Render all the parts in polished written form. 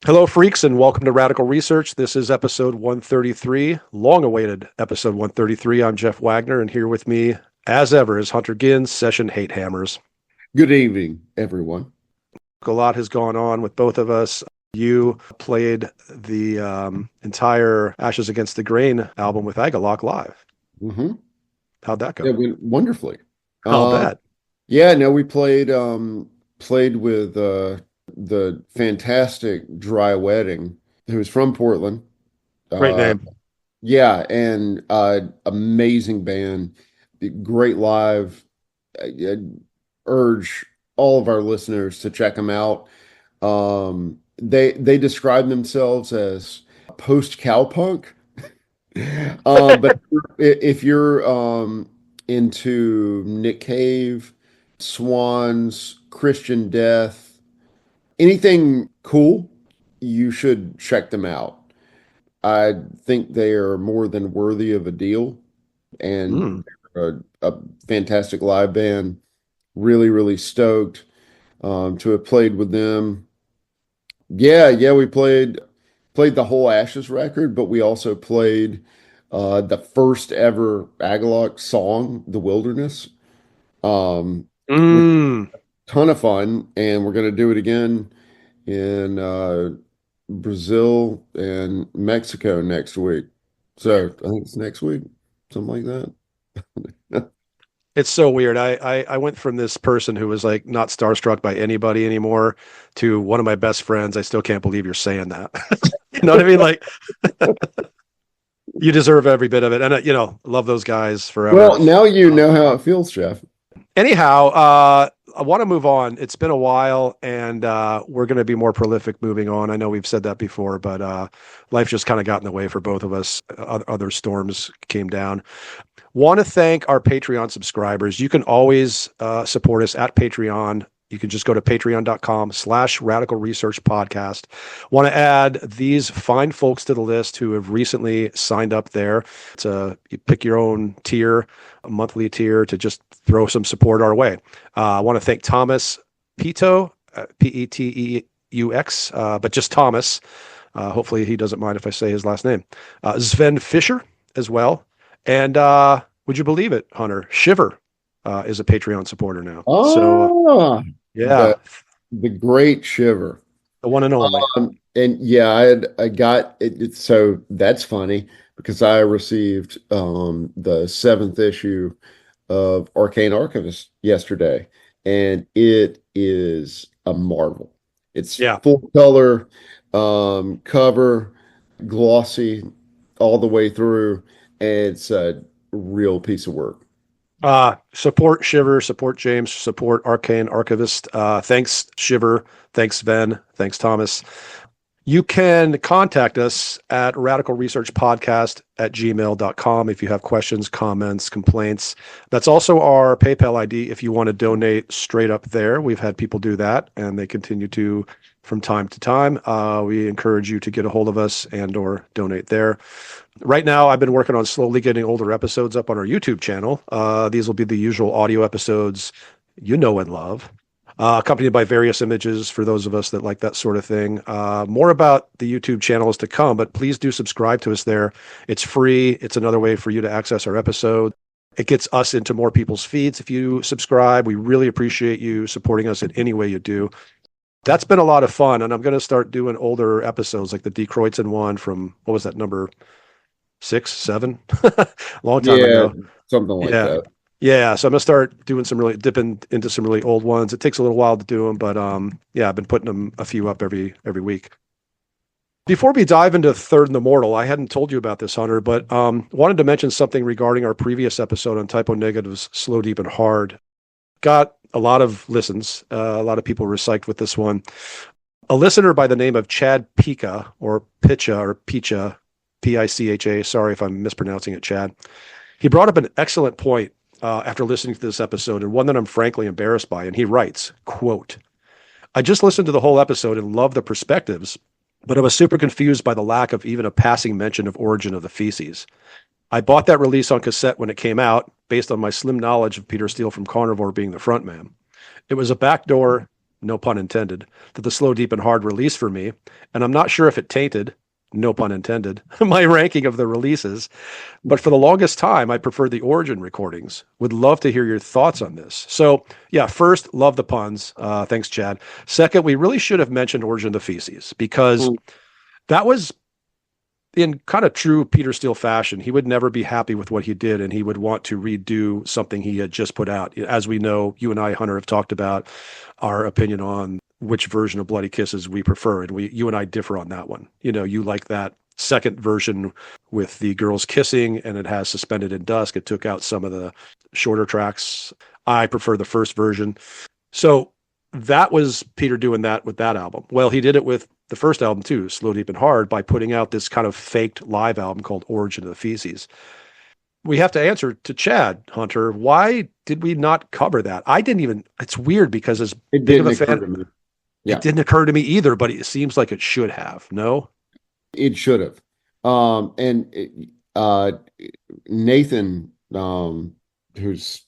Hello, freaks, and welcome to Radical Research. This is episode 133, long awaited episode 133. I'm Jeff Wagner, and here with me, as ever, is Hunter Gins, Session Hate Hammers. Good evening, everyone. A lot has gone on with both of us. You played the entire Ashes Against the Grain album with Agalloch live. hmm How'd that go? It went wonderfully. I'll Uh, bet. yeah, no, we played with the fantastic Dry Wedding, who's from Portland. Great Uh, name. yeah, and amazing band, great live. I urge all of our listeners to check them out. They describe themselves as post cowpunk. But if you're into Nick Cave, Swans, Christian Death, anything cool, you should check them out. I think they are more than worthy of a deal, and Mm. a fantastic live band. Really, really stoked to have played with them. Yeah, we played the whole Ashes record, but we also played the first ever Agalloch song, "The Wilderness." Which was Mm. a ton of fun, and we're going to do it again in Brazil and Mexico next week. So I think it's next week, something like that. It's so weird. I went from this person who was like not starstruck by anybody anymore to one of my best friends. I still can't believe you're saying that. You know what I mean? Like you deserve every bit of it. And love those guys forever. Well, now you Uh, know how it feels, Jeff. anyhow, I want to move on. It's been a while and we're going to be more prolific moving on. I know we've said that before, but life just kind of got in the way for both of us. Other storms came down. Want to thank our Patreon subscribers. You can always support us at Patreon. You can just go to patreon.com/radical research podcast. Want to add these fine folks to the list who have recently signed up there. You pick your own tier, a monthly tier to just throw some support our way. I want to thank Thomas Pito, Peteux, but just Thomas. Hopefully he doesn't mind if I say his last name. Sven Fisher as well. And would you believe it, Hunter? Shiver is a Patreon supporter now. So Ah, yeah, the the great Shiver. the one and only. And yeah, I got it, so that's funny because I received the seventh issue of Arcane Archivist yesterday, and it is a marvel. It's Yeah. full color, cover, glossy all the way through, and it's a real piece of work. Support Shiver, support James, support Arcane Archivist. Thanks, Shiver. Thanks, Sven. Thanks, Thomas. You can contact us at radicalresearchpodcast@gmail.com if you have questions, comments, complaints. That's also our PayPal ID if you want to donate straight up there. We've had people do that, and they continue to from time to time. We encourage you to get a hold of us and or donate there. Right now, I've been working on slowly getting older episodes up on our YouTube channel. These will be the usual audio episodes you know and love, accompanied by various images for those of us that like that sort of thing. More about the YouTube channel is to come, but please do subscribe to us there. It's free. It's another way for you to access our episode. It gets us into more people's feeds if you subscribe. We really appreciate you supporting us in any way you do. That's been a lot of fun, and I'm going to start doing older episodes like the D. Kreutzen one from, what was that, number 6, 7? Long time Yeah, ago. something like Yeah. that. Yeah, so I'm gonna start doing dipping into some really old ones. It takes a little while to do them, but yeah, I've been putting them a few up every week. Before we dive into Third and the Mortal, I hadn't told you about this, Hunter, but wanted to mention something regarding our previous episode on typo negatives, slow, deep, and hard. Got a lot of listens. A lot of people were psyched with this one. A listener by the name of Chad Pica or Picha, Picha. Sorry if I'm mispronouncing it, Chad. He brought up an excellent point after listening to this episode, and one that I'm frankly embarrassed by. And he writes, quote, I just listened to the whole episode and loved the perspectives, but I was super confused by the lack of even a passing mention of Origin of the Feces. I bought that release on cassette when it came out, based on my slim knowledge of Peter Steele from Carnivore being the frontman. It was a backdoor no pun intended, to the slow, deep, and hard release for me. And I'm not sure if it tainted, no pun intended, my ranking of the releases. But for the longest time, I preferred the Origin recordings. Would love to hear your thoughts on this. So, yeah, first, love the puns. Thanks, Chad. Second, we really should have mentioned Origin of the Feces because that was in kind of true Peter Steele fashion. He would never be happy with what he did, and he would want to redo something he had just put out. As we know, you and I, Hunter, have talked about our opinion on which version of Bloody Kisses we prefer, and you and I differ on that one. You like that second version with the girls kissing, and it has Suspended in Dusk. It took out some of the shorter tracks. I prefer the first version. So that was Peter doing that with that album. Well, he did it with the first album too, Slow, Deep, and Hard, by putting out this kind of faked live album called Origin of the Feces. We have to answer to Chad, Hunter, why did we not cover that? I didn't even, it's weird because as big of a fan, it didn't occur to me either, but it seems like it should have. No? It should have. Nathan, who's,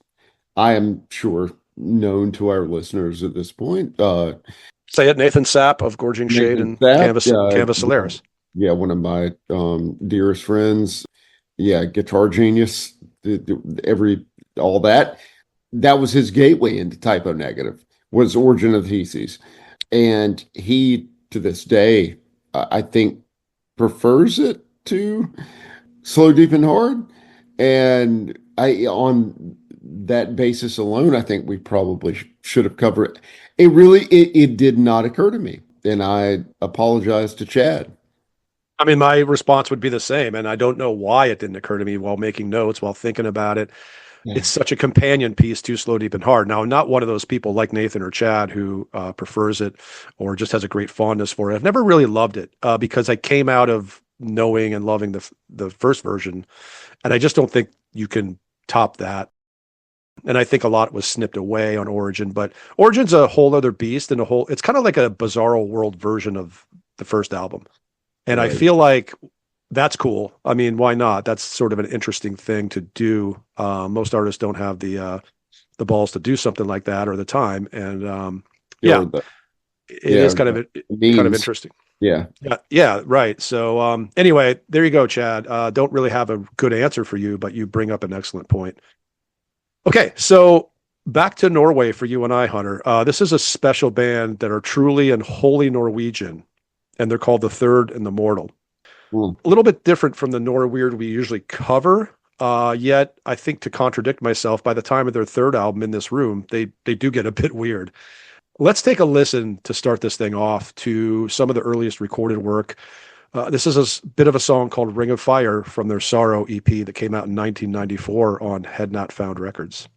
I am sure, known to our listeners at this point. Say it, Nathan Sapp of Gorging Shade and Canvas Solaris. Yeah, one of my dearest friends. Yeah, guitar genius. All that. That was his gateway into Typo Negative, was Origin of the Feces. And he, to this day, I think, prefers it to Slow, Deep, and Hard. And on that basis alone, I think we probably should have covered it. It did not occur to me. And I apologize to Chad. I mean, my response would be the same. And I don't know why it didn't occur to me while making notes, while thinking about it. Yeah. It's such a companion piece to Slow, Deep, and Hard. Now, I'm not one of those people like Nathan or Chad who prefers it or just has a great fondness for it. I've never really loved it because I came out of knowing and loving the first version. And I just don't think you can top that. And I think a lot was snipped away on Origin, but Origin's a whole other beast and it's kind of like a bizarro world version of the first album. And right. I feel like that's cool. I mean, why not? That's sort of an interesting thing to do. Most artists don't have the balls to do something like that or the time. And it is kind of interesting. Yeah. Right. So anyway, there you go, Chad. Don't really have a good answer for you, but you bring up an excellent point. Okay, so back to Norway for you and I, Hunter. This is a special band that are truly and wholly Norwegian, and they're called The Third and the Mortal. A little bit different from the Norweird we usually cover, yet I think, to contradict myself, by the time of their third album in this room, they do get a bit weird. Let's take a listen to start this thing off to some of the earliest recorded work. This is a bit of a song called Ring of Fire from their Sorrow EP that came out in 1994 on Had Not Found Records.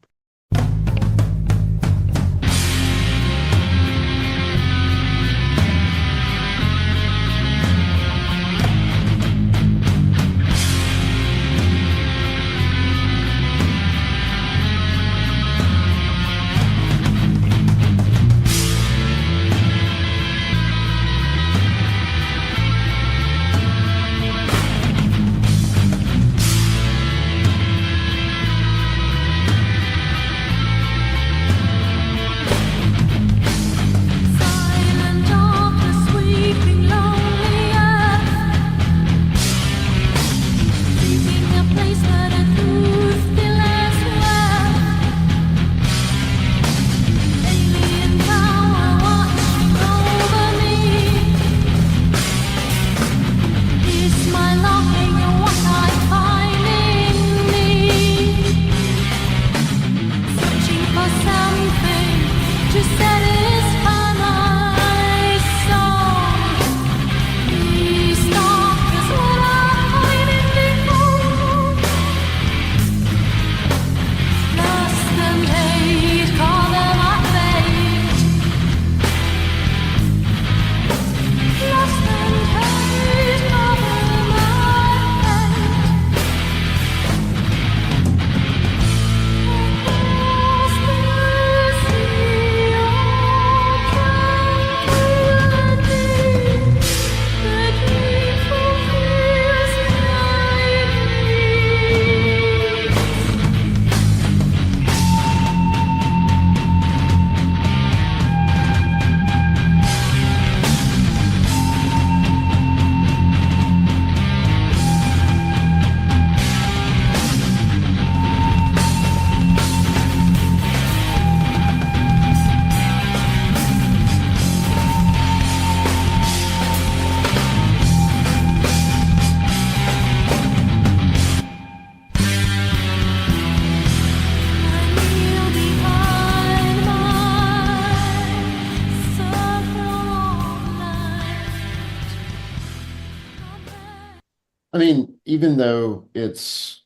I mean, even though it's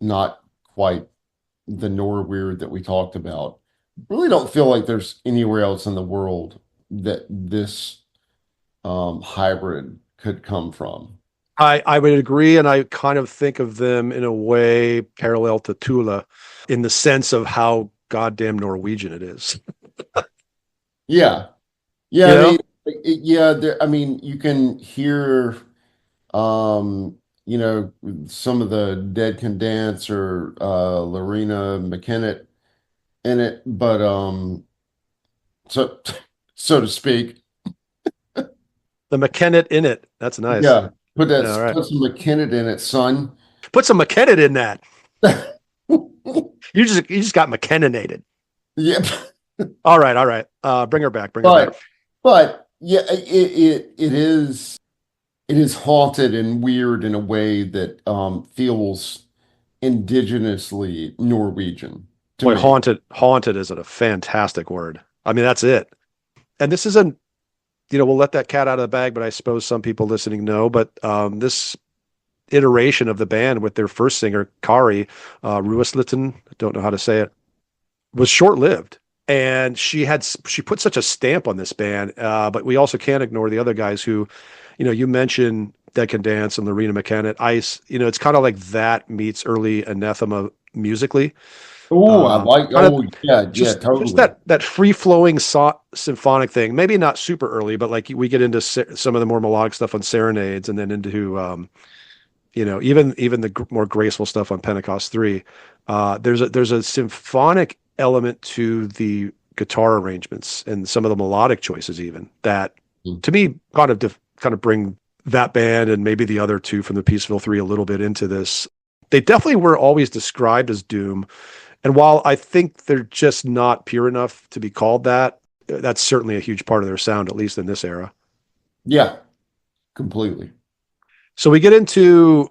not quite the Norweird that we talked about, really don't feel like there's anywhere else in the world that this hybrid could come from. I would agree, and I kind of think of them in a way parallel to Tula in the sense of how goddamn Norwegian it is. Yeah. Yeah, You I mean, know? yeah, I mean, you can hear, um, some of the Dead Can Dance or Lorena McKennitt in it, but so so to speak, The McKennitt in it. That's nice. yeah, Yeah, all right. put some McKennitt in it, son. Put some McKennitt in that. You just got McKenninated. Yep. All right, all right. Bring her back. Bring her back. But yeah, it is haunted and weird in a way that feels indigenously Norwegian to Boy, me. haunted is a fantastic word. I mean, that's it. And this isn't, we'll let that cat out of the bag, but I suppose some people listening know. But this iteration of the band with their first singer, Kari Rueslitten, I don't know how to say it, was short-lived. And she put such a stamp on this band. But we also can't ignore the other guys who, you mentioned Dead Can Dance and Lorena McKennitt, Ice. It's kind of like that meets early Anathema musically. Oh, I like. Kind of Oh, yeah, yeah, just totally. that free flowing symphonic thing. Maybe not super early, but like we get into some of the more melodic stuff on Serenades, and then into even the more graceful stuff on Pentecost 3. There's a symphonic element to the guitar arrangements and some of the melodic choices even that Mm. to me kind of bring that band and maybe the other two from the Peaceville 3 a little bit into this. They definitely were always described as doom, and while I think they're just not pure enough to be called that, that's certainly a huge part of their sound, at least in this era. Yeah, completely. So we get into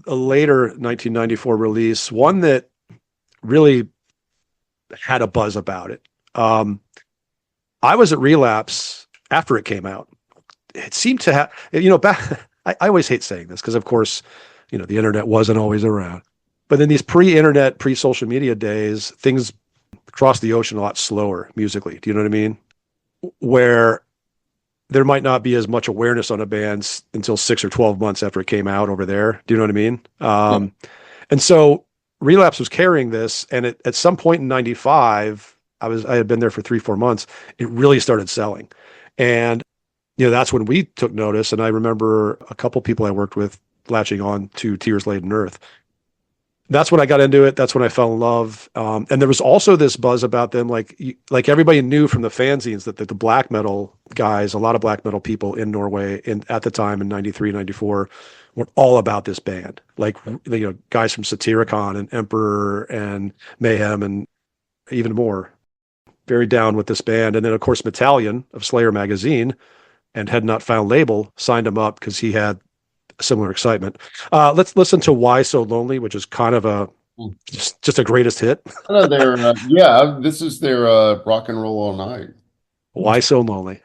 a later 1994 release, one that really had a buzz about it. I was at Relapse after it came out. It seemed to have, back. I always hate saying this because, of course, the internet wasn't always around. But in these pre-internet, pre-social media days, things crossed the ocean a lot slower musically. Do you know what I mean? Where there might not be as much awareness on a band until 6 or 12 months after it came out over there. Do you know what I mean? Yeah. And so Relapse was carrying this, and at some point in '95, I had been there for 3-4 months. It really started selling, and that's when we took notice. And I remember a couple people I worked with latching on to Tears Laden Earth. That's when I got into it. That's when I fell in love. And there was also this buzz about them, like everybody knew from the fanzines that the black metal guys, a lot of black metal people in Norway at the time in '93, '94, were all about this band. Like, guys from Satyricon and Emperor and Mayhem and even more, very down with this band. And then, of course, Metallion of Slayer magazine and Had Not Found label signed him up because he had similar excitement. Let's listen to Why So Lonely, which is kind of just a greatest hit. No, yeah, this is their rock and roll all night. Why So Lonely.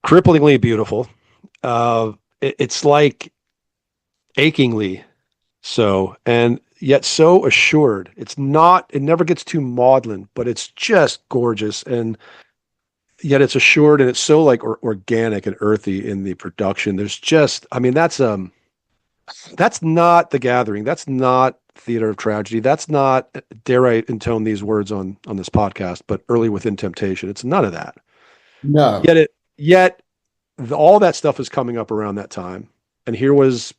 cripplingly beautiful. It's like achingly so, and yet so assured. It's not, it never gets too maudlin, but it's just gorgeous. And yet it's assured and it's so like organic and earthy in the production. There's just, I mean, that's not The Gathering. That's not Theater of Tragedy. That's not, dare I intone these words on this podcast, but Early Within Temptation. It's none of that. No, Yet all that stuff is coming up around that time. And here was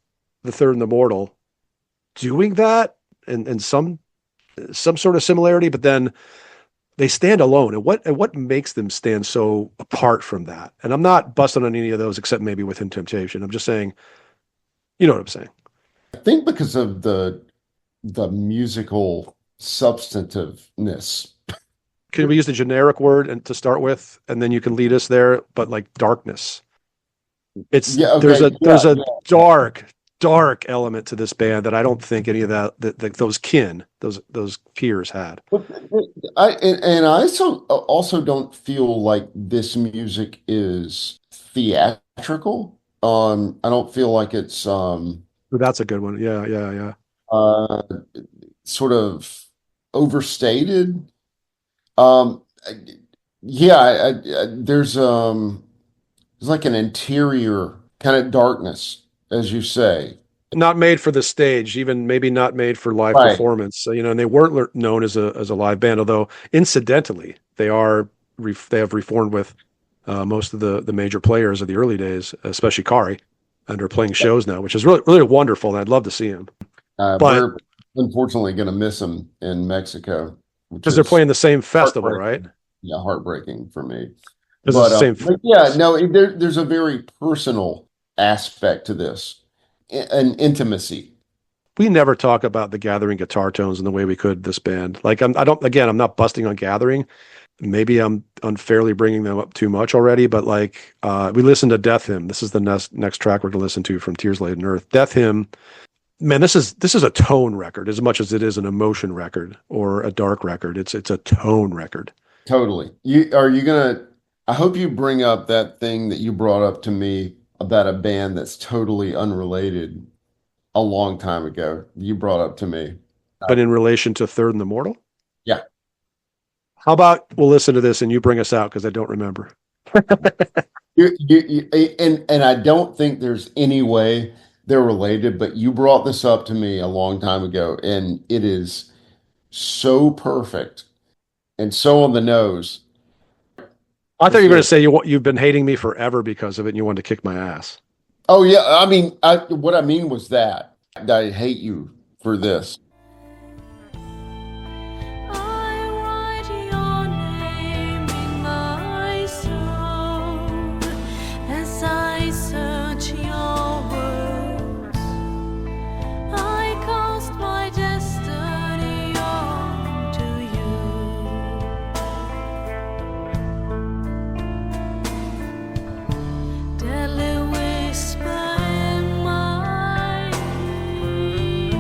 The Third and the Mortal doing that and some sort of similarity, but then they stand alone. And what makes them stand so apart from that? And I'm not busting on any of those except maybe Within Temptation. I'm just saying, you know what I'm saying. I think because of the musical substantiveness. Can we use the generic word and to start with, and then you can lead us there? But like darkness, it's Yeah, there's okay. a Yeah, there's a yeah. dark element to this band that I don't think any of that those peers had. And I also don't feel like this music is theatrical. I don't feel like it's That's a good one. Yeah, yeah, yeah. uh sort of overstated. Um, yeah, there's like an interior kind of darkness, as you say. Not made for the stage, even maybe not made for live Right. performance. So, and they weren't known as a live band, although incidentally they have reformed with most of the major players of the early days, especially Kari, and are playing shows now, which is really really wonderful. And I'd love to see him, but We're unfortunately going to miss them in Mexico, which because they're is playing the same festival, right? heartbreaking. Yeah, heartbreaking for me. Because it's the same. But yeah, no, there's a very personal aspect to this, an intimacy. We never talk about the Gathering guitar tones in the way we could this band. Like I don't. Again, I'm not busting on Gathering. Maybe I'm unfairly bringing them up too much already, but like we listened to Death Hymn. This is the next track we're going to listen to from Tears Laden Earth. Death Hymn. Man, this is a tone record as much as it is an emotion record or a dark record. It's a tone record. Totally. I hope you bring up that thing that you brought up to me about a band that's totally unrelated a long time ago. You brought up to me. But in relation to Third and the Mortal, Yeah. how about we'll listen to this and you bring us out because I don't remember. And I don't think there's any way they're related, but you brought this up to me a long time ago, and it is so perfect and so on the nose. I thought Let's you were do going to it. say you've been hating me forever because of it and you wanted to kick my ass. Oh yeah, I mean, what I mean was that I hate you for this. I write your name in my soul as I search your words. I cast my destiny onto you. Deadly whisper in my ear.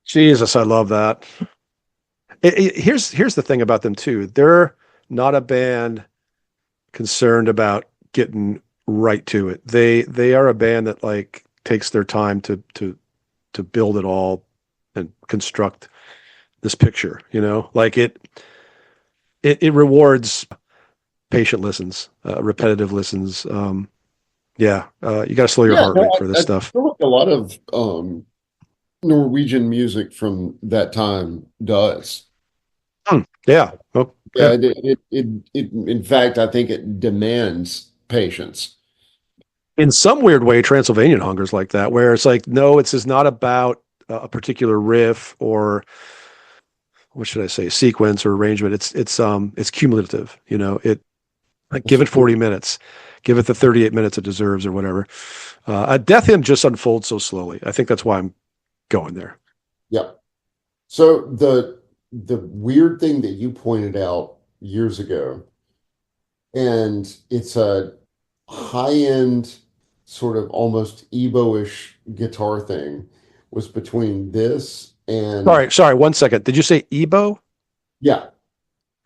Jesus, I love that. Here's the thing about them too. They're not a band concerned about getting right to it. They are a band that like takes their time to build it all and construct this picture, you know? Like it rewards patient listens, repetitive listens. Yeah, you got to slow your Yeah, heart no, rate for this I stuff. feel like a lot of Norwegian music from that time does. Yeah. Oh, Yeah, yeah. in fact, I think it demands patience. In some weird way, Transylvanian Hunger's like that, where it's like, no, it's not about a particular riff or what should I say, sequence or arrangement. It's cumulative. You know, it like give it 40 minutes, give it the 38 minutes it deserves or whatever. A death hymn just unfolds so slowly. I think that's why I'm going there. Yep. So the weird thing that you pointed out years ago, and it's a high-end sort of almost Ebo-ish guitar thing, was between this and Sorry, 1 second. Did you say Ebo? yeah,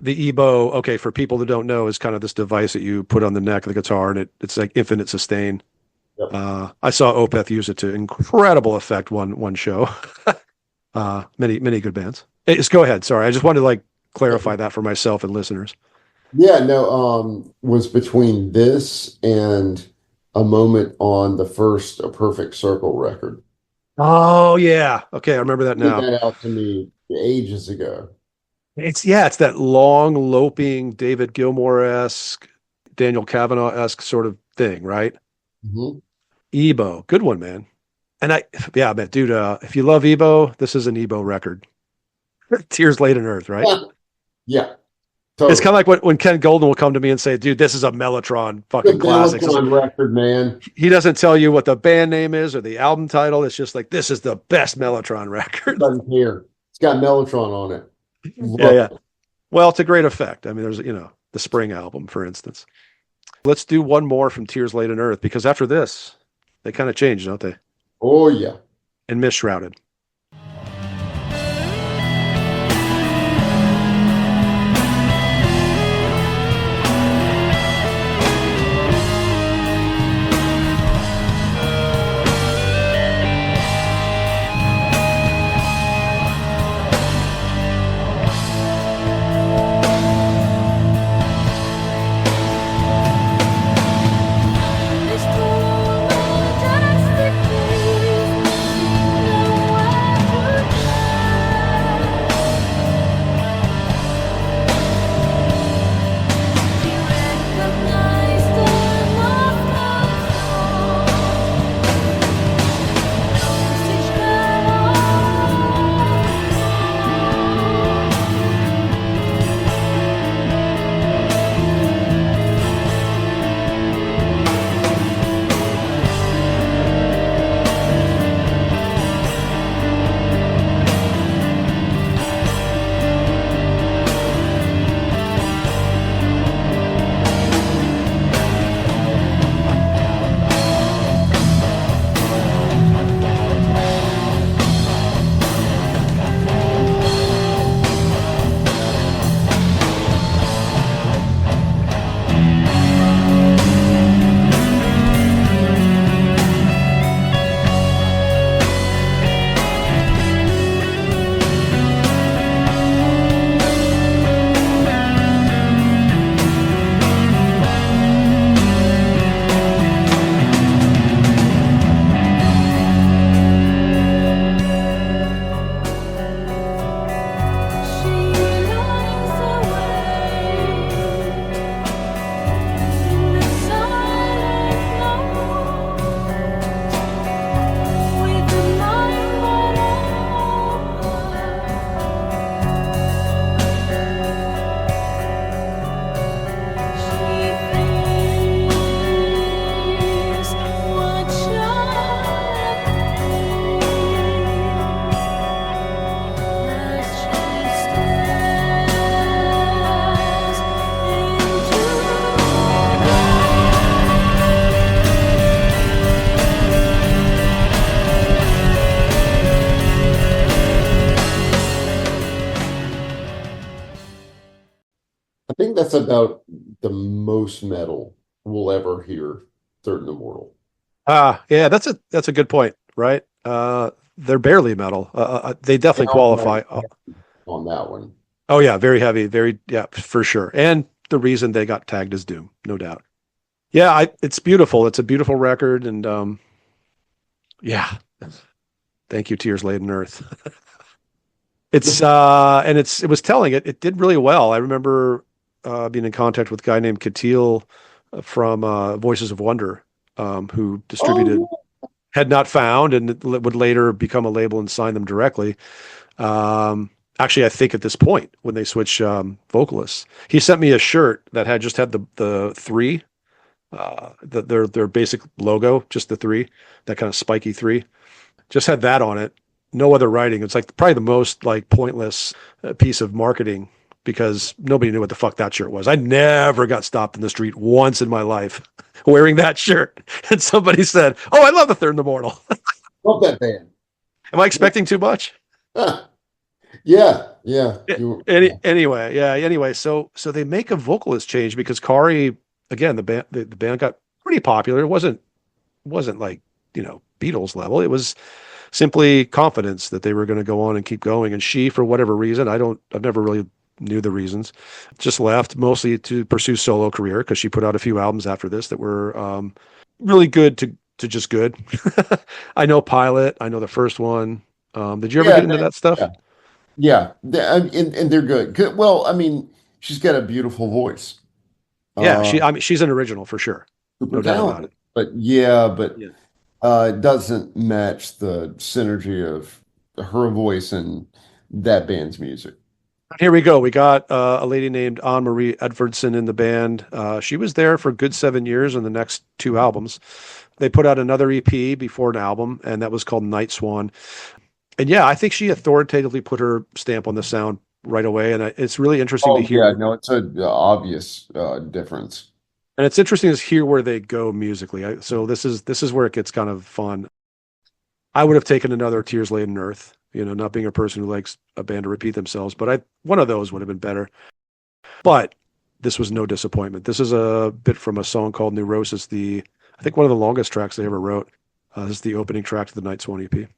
The Ebo, okay, for people that don't know, is kind of this device that you put on the neck of the guitar, and it's like infinite sustain. yep. I saw Opeth use it to incredible effect one show. Many good bands. Just go ahead. Sorry, I just wanted to like clarify that for myself and listeners. Yeah, no, was between this and a moment on the first A Perfect Circle record. Oh yeah, okay, I remember that Put now. that out to me ages ago. It's that long loping David Gilmour-esque, Daniel Kavanagh-esque sort of thing, right? Mhm. Ebo, good one, man. And yeah, man, dude, if you love Ebo, this is an Ebo record. Tears Laid in Earth, right? Yeah, It's kind totally. of like when Ken Golden will come to me and say, dude, this is a Mellotron The fucking classic. Bellicon record, man. He doesn't tell you what the band name is or the album title. It's just like, this is the best Mellotron record. Doesn't care. It's got Mellotron on it. Yeah, Love yeah. it. Well, it's a great effect. I mean, there's, the Spring album, for instance. Let's do one more from Tears Laid in Earth, because after this, they kind of change, don't they? Oh yeah. And Mist Shrouded. This tall, majestic place, no that's about the most metal we'll ever hear, Certain Immortal. Yeah, that's a good point, right? They're barely metal. They definitely Downright qualify. on that one. Oh yeah, very heavy, very yeah, for sure. And the reason they got tagged as Doom, no doubt. Yeah, it's beautiful. It's a beautiful record, and yeah, thank you, Tears Laden Earth. It was telling it did really well. I remember being in contact with a guy named Katil from Voices of Wonder, who distributed Oh, Had Not Found and would later become a label and sign them directly. Actually, I think at this point when they switch vocalists, he sent me a shirt that had just had the three, their basic logo, just the three, that kind of spiky three, just had that on it. No other writing. It's like probably the most like pointless piece of marketing because nobody knew what the fuck that shirt was. I never got stopped in the street once in my life wearing that shirt, and somebody said, "Oh, I love the Third Immortal." love that band. Am I expecting too much? Huh. Yeah, yeah. Anyway, yeah. Anyway, so they make a vocalist change because Kari, again, the band got pretty popular. It wasn't like Beatles level. It was simply confidence that they were going to go on and keep going. And she, for whatever reason, I've never really knew the reasons, just left mostly to pursue solo career because she put out a few albums after this that were really good to just good. I know Pilot. I know the first one. Did you ever Yeah, get into that stuff? yeah, yeah. And they're good. Good. Well, I mean, she's got a beautiful voice. Yeah, Uh, I mean, she's an original for sure. Super No doubt about talented. it. But yeah, but Yeah. it doesn't match the synergy of her voice and that band's music. Here we go. We got a lady named Anne Marie Edvardson in the band. She was there for a good 7 years on the next two albums. They put out another EP before an album, and that was called Night Swan. And yeah, I think she authoritatively put her stamp on the sound right away. And it's really interesting to Oh yeah, hear. no, it's a obvious difference. And it's interesting to hear where they go musically. So this is where it gets kind of fun. I would have taken another Tears Laden Earth, not being a person who likes a band to repeat themselves, but one of those would have been better. But this was no disappointment. This is a bit from a song called Neurosis, I think one of the longest tracks they ever wrote. This is the opening track to the Night Swan EP.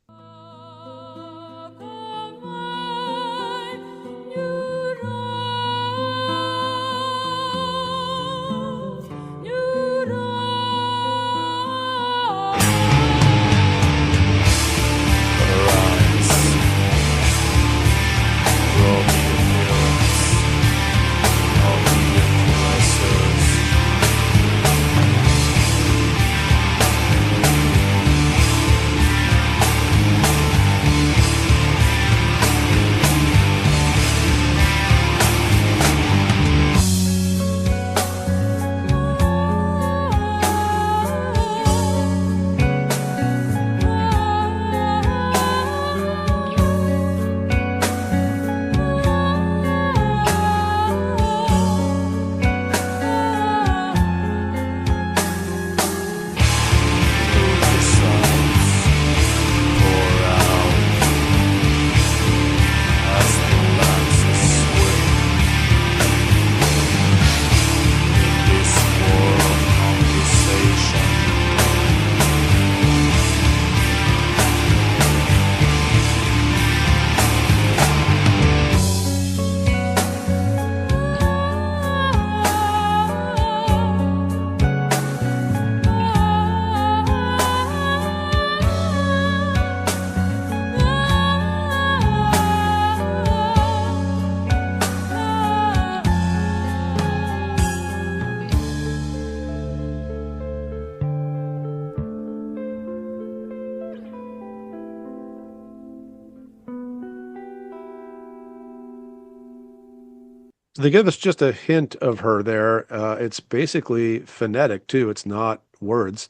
So they give us just a hint of her there. It's basically phonetic too. It's not words.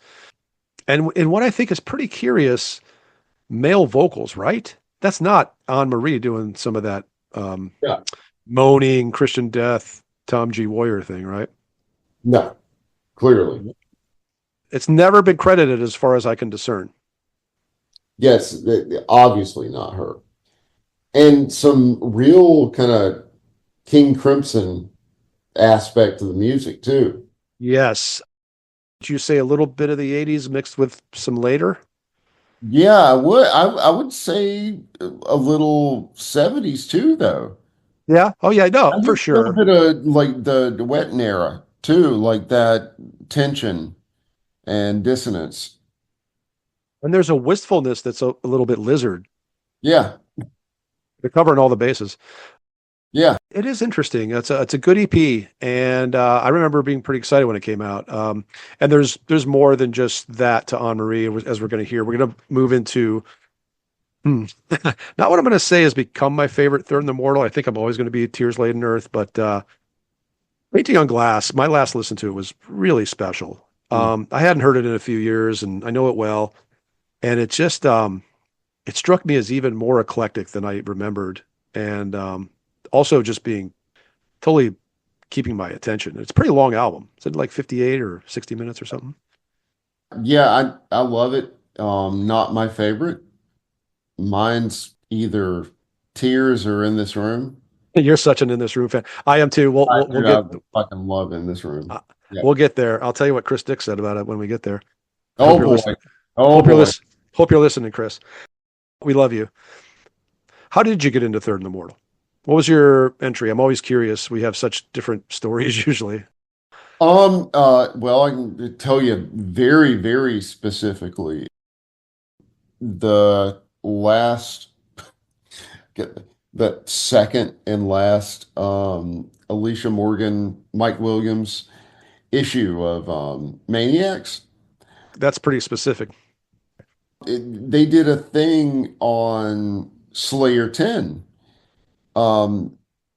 And what I think is pretty curious, male vocals, right? That's not Anne Marie doing some of that Yeah. moaning Christian Death, Tom G. Warrior thing, right? No, clearly. It's never been credited as far as I can discern. Yes, obviously not her. And some real kind of King Crimson aspect of the music too. Yes. Did you say a little bit of the 80s mixed with some later? Yeah, I would say a little 70s too, though. Yeah. Oh, yeah. No, I for think a little sure. bit of like the Wetton era too, like that tension and dissonance. And there's a wistfulness that's a little bit lizard. Yeah, They're covering all the bases. yeah. It is interesting. It's a good EP, and I remember being pretty excited when it came out. And there's more than just that to Anne Marie, as we're going to hear. We're going to move into not what I'm going to say has become my favorite Third and the Mortal. I think I'm always going to be Tears Laden Earth, but Painting on Glass, my last listen to it was really special. Mm. I hadn't heard it in a few years, and I know it well, and it just it struck me as even more eclectic than I remembered, and also just being totally keeping my attention. It's a pretty long album. Is it like 58 or 60 minutes or something? Yeah, I love it. Not my favorite. Mine's either Tears or In This Room. You're such an In This Room fan. I am too. We'll Dude, I get fucking love In This Room. uh, Yeah. we'll get there. I'll tell you what Chris Dick said about it when we get there. I hope Oh you're boy. listening. Oh Hope you're boy. listening. Hope you're listening, Chris. We love you. How did you get into Third and Immortal? What was your entry? I'm always curious. We have such different stories usually. Well, I can tell you very, very specifically the last, the second and last, Alicia Morgan, Mike Williams issue of, Maniacs. That's pretty specific. They did a thing on Slayer 10.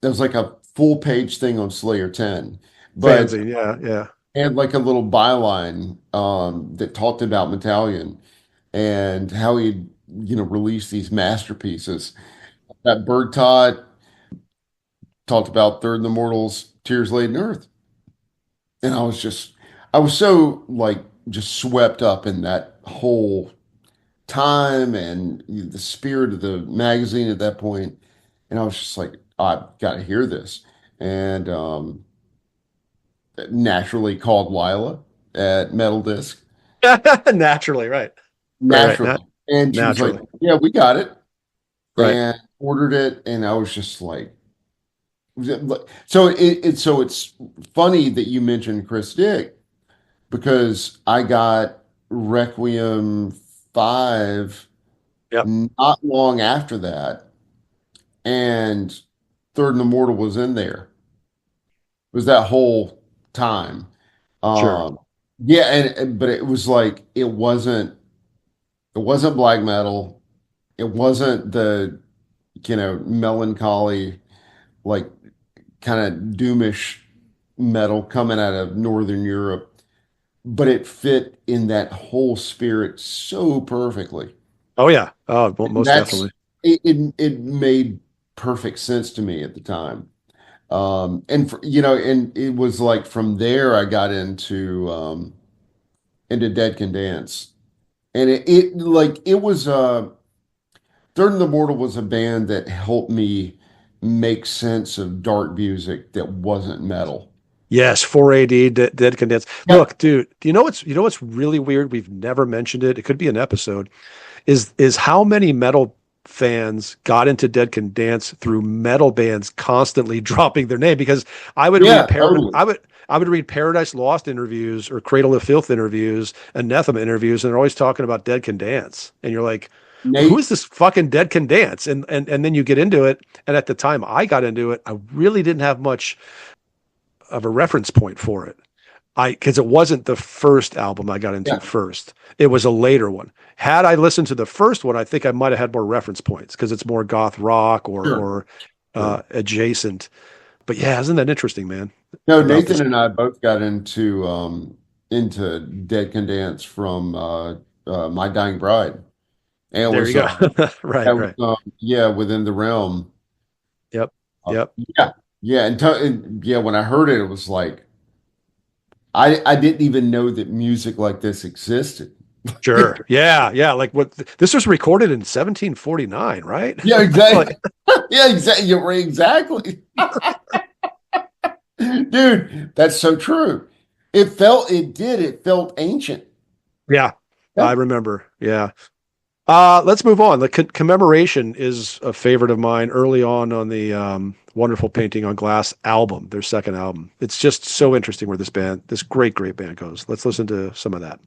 There was like a full page thing on Slayer 10, but Fanzine. Yeah, yeah. had like a little byline that talked about Metallion and how he'd, released these masterpieces. That Bird Todd talked about Third and the Mortals, Tears Laid in Earth. And I was so like just swept up in that whole time and the spirit of the magazine at that point. And I was just like, I've got to hear this. And naturally called Lila at Metal Disc. Naturally, right. Right. Naturally. And she was like, Naturally. yeah, we got it. Right. And ordered it. And I was just like, so it's funny that you mentioned Chris Dick because I got Requiem 5 Yep. not long after that. And Third and Immortal was in there. It was that whole time. Sure. Yeah, but it was like it wasn't black metal. It wasn't the, melancholy, like kind of doomish metal coming out of Northern Europe, but it fit in that whole spirit so perfectly. Oh yeah. Oh, well, most That's definitely. it made perfect sense to me at the time. And it was like from there I got into Dead Can Dance. And it was Third and the Mortal was a band that helped me make sense of dark music that wasn't metal. Yes, 4AD, Dead Condense. Yeah, Look, dude, you know what's really weird? We've never mentioned it. It could be an episode. Is how many metal fans got into Dead Can Dance through metal bands constantly dropping their name because I would yeah, read Par totally. I would read Paradise Lost interviews or Cradle of Filth interviews, Anathema interviews, and they're always talking about Dead Can Dance. And you're like, who Nate, is this fucking Dead Can Dance? And then you get into it. And at the time I got into it, I really didn't have much of a reference point for it. Because it wasn't the first album I got into yeah, first. It was a later one. Had I listened to the first one, I think I might have had more reference points because it's more goth rock or sure, sure. adjacent. But yeah, isn't that interesting, man? No, About Nathan this. and I both got into Dead Can Dance from My Dying Bride. And it There you was go. Right, that was right. yeah, Within the Realm. Yep, Uh, yep. yeah, yeah, and yeah, when I heard it, it was like I didn't even know that music like this existed. Sure. Yeah, yeah. Like what this was recorded in 1749, right? Yeah, Like, exactly. Yeah, exactly. You're right, exactly. Dude, that's so true. It felt ancient. Yeah, I Yeah. remember. Yeah. Let's move on. The commemoration is a favorite of mine early on the Wonderful Painting on Glass album, their second album. It's just so interesting where this great, great band goes. Let's listen to some of that.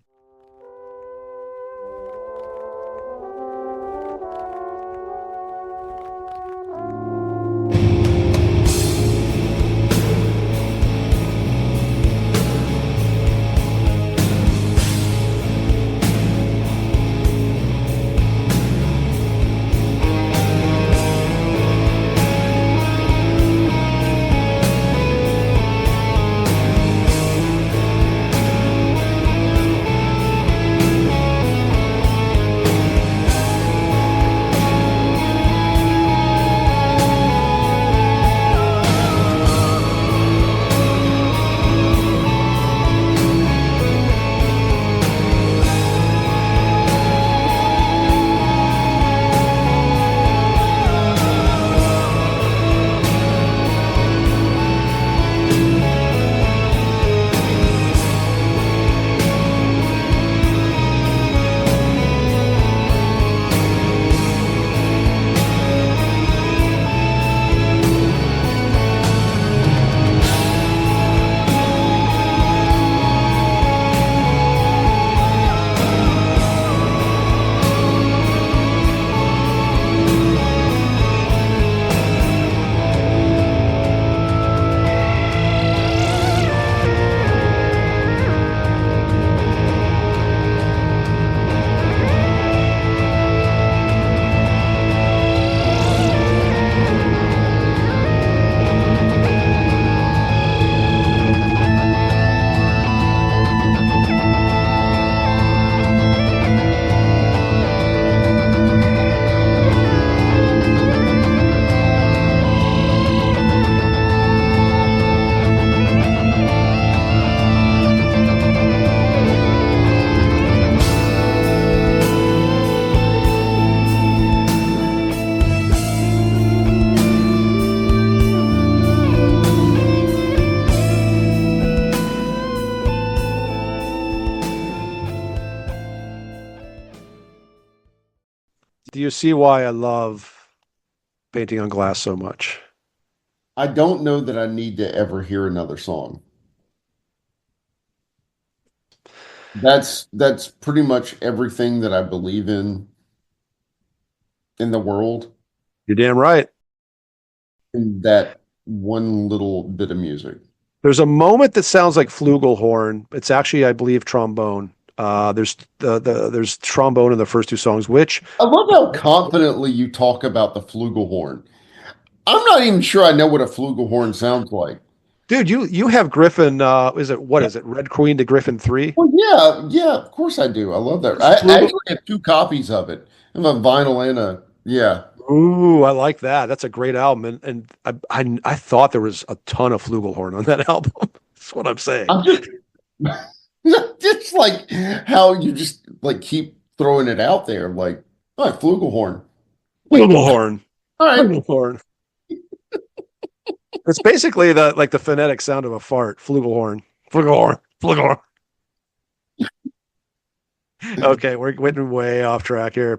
Do you see why I love Painting on Glass so much? I don't know that I need to ever hear another song. That's pretty much everything that I believe in the world You're damn right. in that one little bit of music. There's a moment that sounds like flugelhorn. It's actually, I believe, trombone. There's trombone in the first two songs, which I love how confidently you talk about the flugelhorn. I'm not even sure I know what a flugelhorn sounds like. dude, you have Gryphon. Is it Red Queen to Gryphon 3? Well, yeah, yeah, of course I do. I love that. I actually have two copies of it. I have a vinyl and yeah. Ooh, I like that. That's a great album, and I thought there was a ton of flugelhorn on that album. That's what I'm saying. I'm just just like how you just like keep throwing it out there, like, all right, flugelhorn. Flugelhorn, All right. flugelhorn. It's basically the phonetic sound of a fart. Flugelhorn, flugelhorn, flugelhorn. Okay, we're getting way off track here.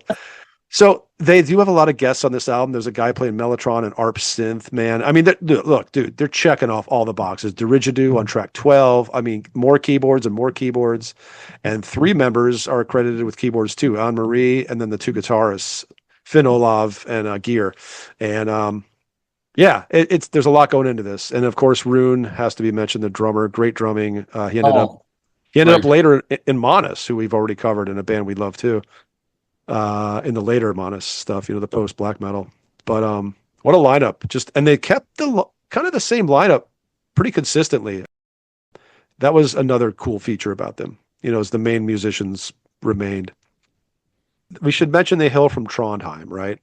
So they do have a lot of guests on this album. There's a guy playing mellotron and arp synth. Man, I mean, look, dude, they're checking off all the boxes. Dirigidu on track 12. I mean, more keyboards and more keyboards, and three members are credited with keyboards too: Anne Marie, and then the two guitarists, Finn Olav and Gear. And yeah, it's there's a lot going into this, and of course, Rune has to be mentioned. The drummer, great drumming. Oh, He ended up right. later in Monas, who we've already covered in a band we love too. In the later Monas stuff, the post black metal. But what a lineup! And they kept kind of the same lineup pretty consistently. That was another cool feature about them. As the main musicians remained. We should mention they hail from Trondheim, right?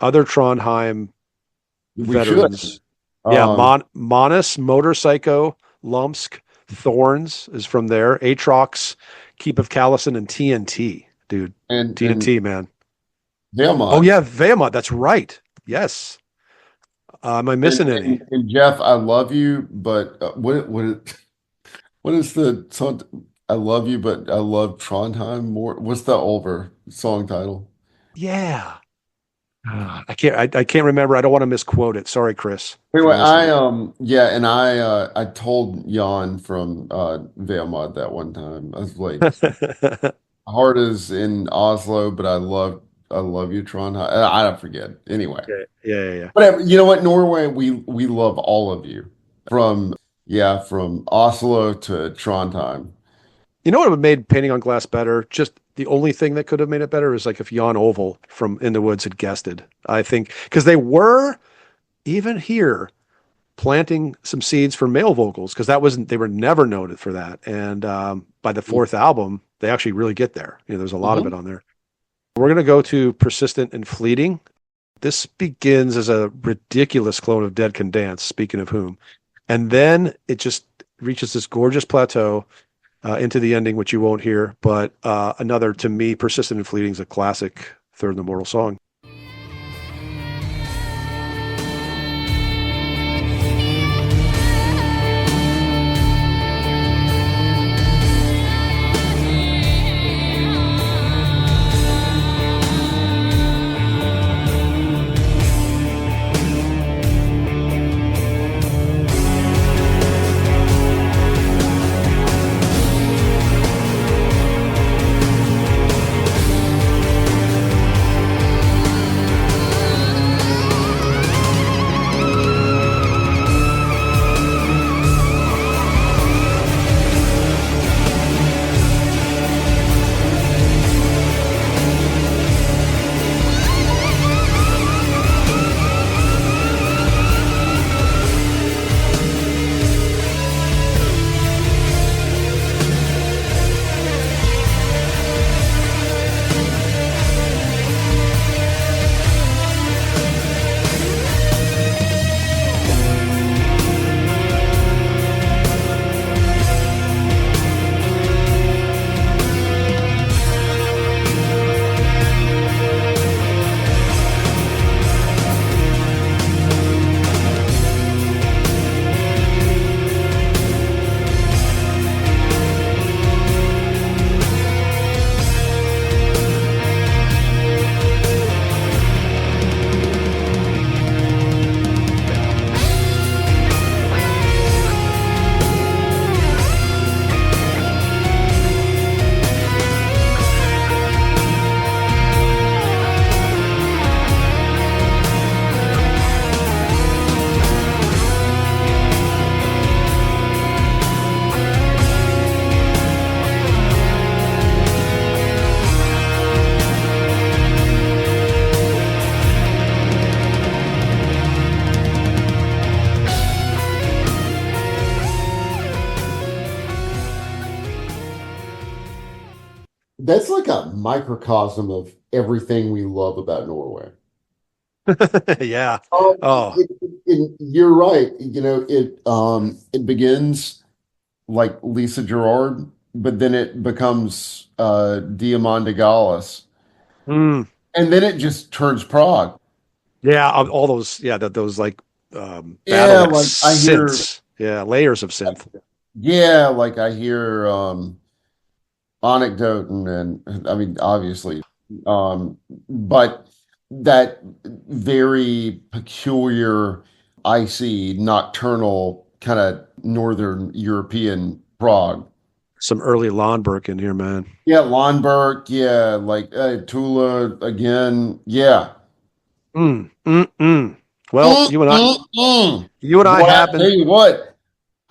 Other Trondheim We should. veterans. Yeah, Um, Monas, Motorpsycho, Lumsk, Thorns is from there. Atrox, Keep of Callison, and TNT, dude. and TNT, man. Oh Veilmont. yeah, Veilmont. That's right. Yes. Am I missing any? And Jeff, I love you, but what is the song? I love you, but I love Trondheim more. What's the Ulver song title? Yeah. I can't remember. I don't want to misquote it. Sorry, Chris, if you're Anyway, listening. yeah, and I told Jan from Veamod that one time. I was like, hard as in Oslo, but I love you, Trondheim. I don't forget. Anyway. Yeah, yeah, yeah. Whatever. You know what, Norway, we love all of you. From from Oslo to Trondheim. You know what would have made painting on glass better? Just the only thing that could have made it better is like if Jan Oval from In the Woods had guested. I think because they were even here planting some seeds for male vocals because that wasn't they were never noted for that. And by the fourth album, they actually really get there. You know, there's a lot of it on there. We're gonna go to Persistent and Fleeting. This begins as a ridiculous clone of Dead Can Dance, speaking of whom. And then it just reaches this gorgeous plateau into the ending, which you won't hear. But another, to me, Persistent and Fleeting is a classic Third and the Mortal song. That's like a microcosm of everything we love about Norway. Yeah. Um, Oh, you're right. You know, it begins like Lisa Gerard, but then it becomes Diamanda Gallis, mm. and then it just turns prog. Yeah. All those, yeah, those like Yeah, battle like I hear, synths. Yeah. Layers of synth. yeah, like I hear anecdote and I mean obviously, but that very peculiar, icy, nocturnal kind of Northern European prog. Some early Londberg in here, man. Yeah, Lundberg. Yeah, like Tula again. Yeah. Mm, mm, mm. Well, Mm, mm, mm. you and I Boy, I tell happen, you what,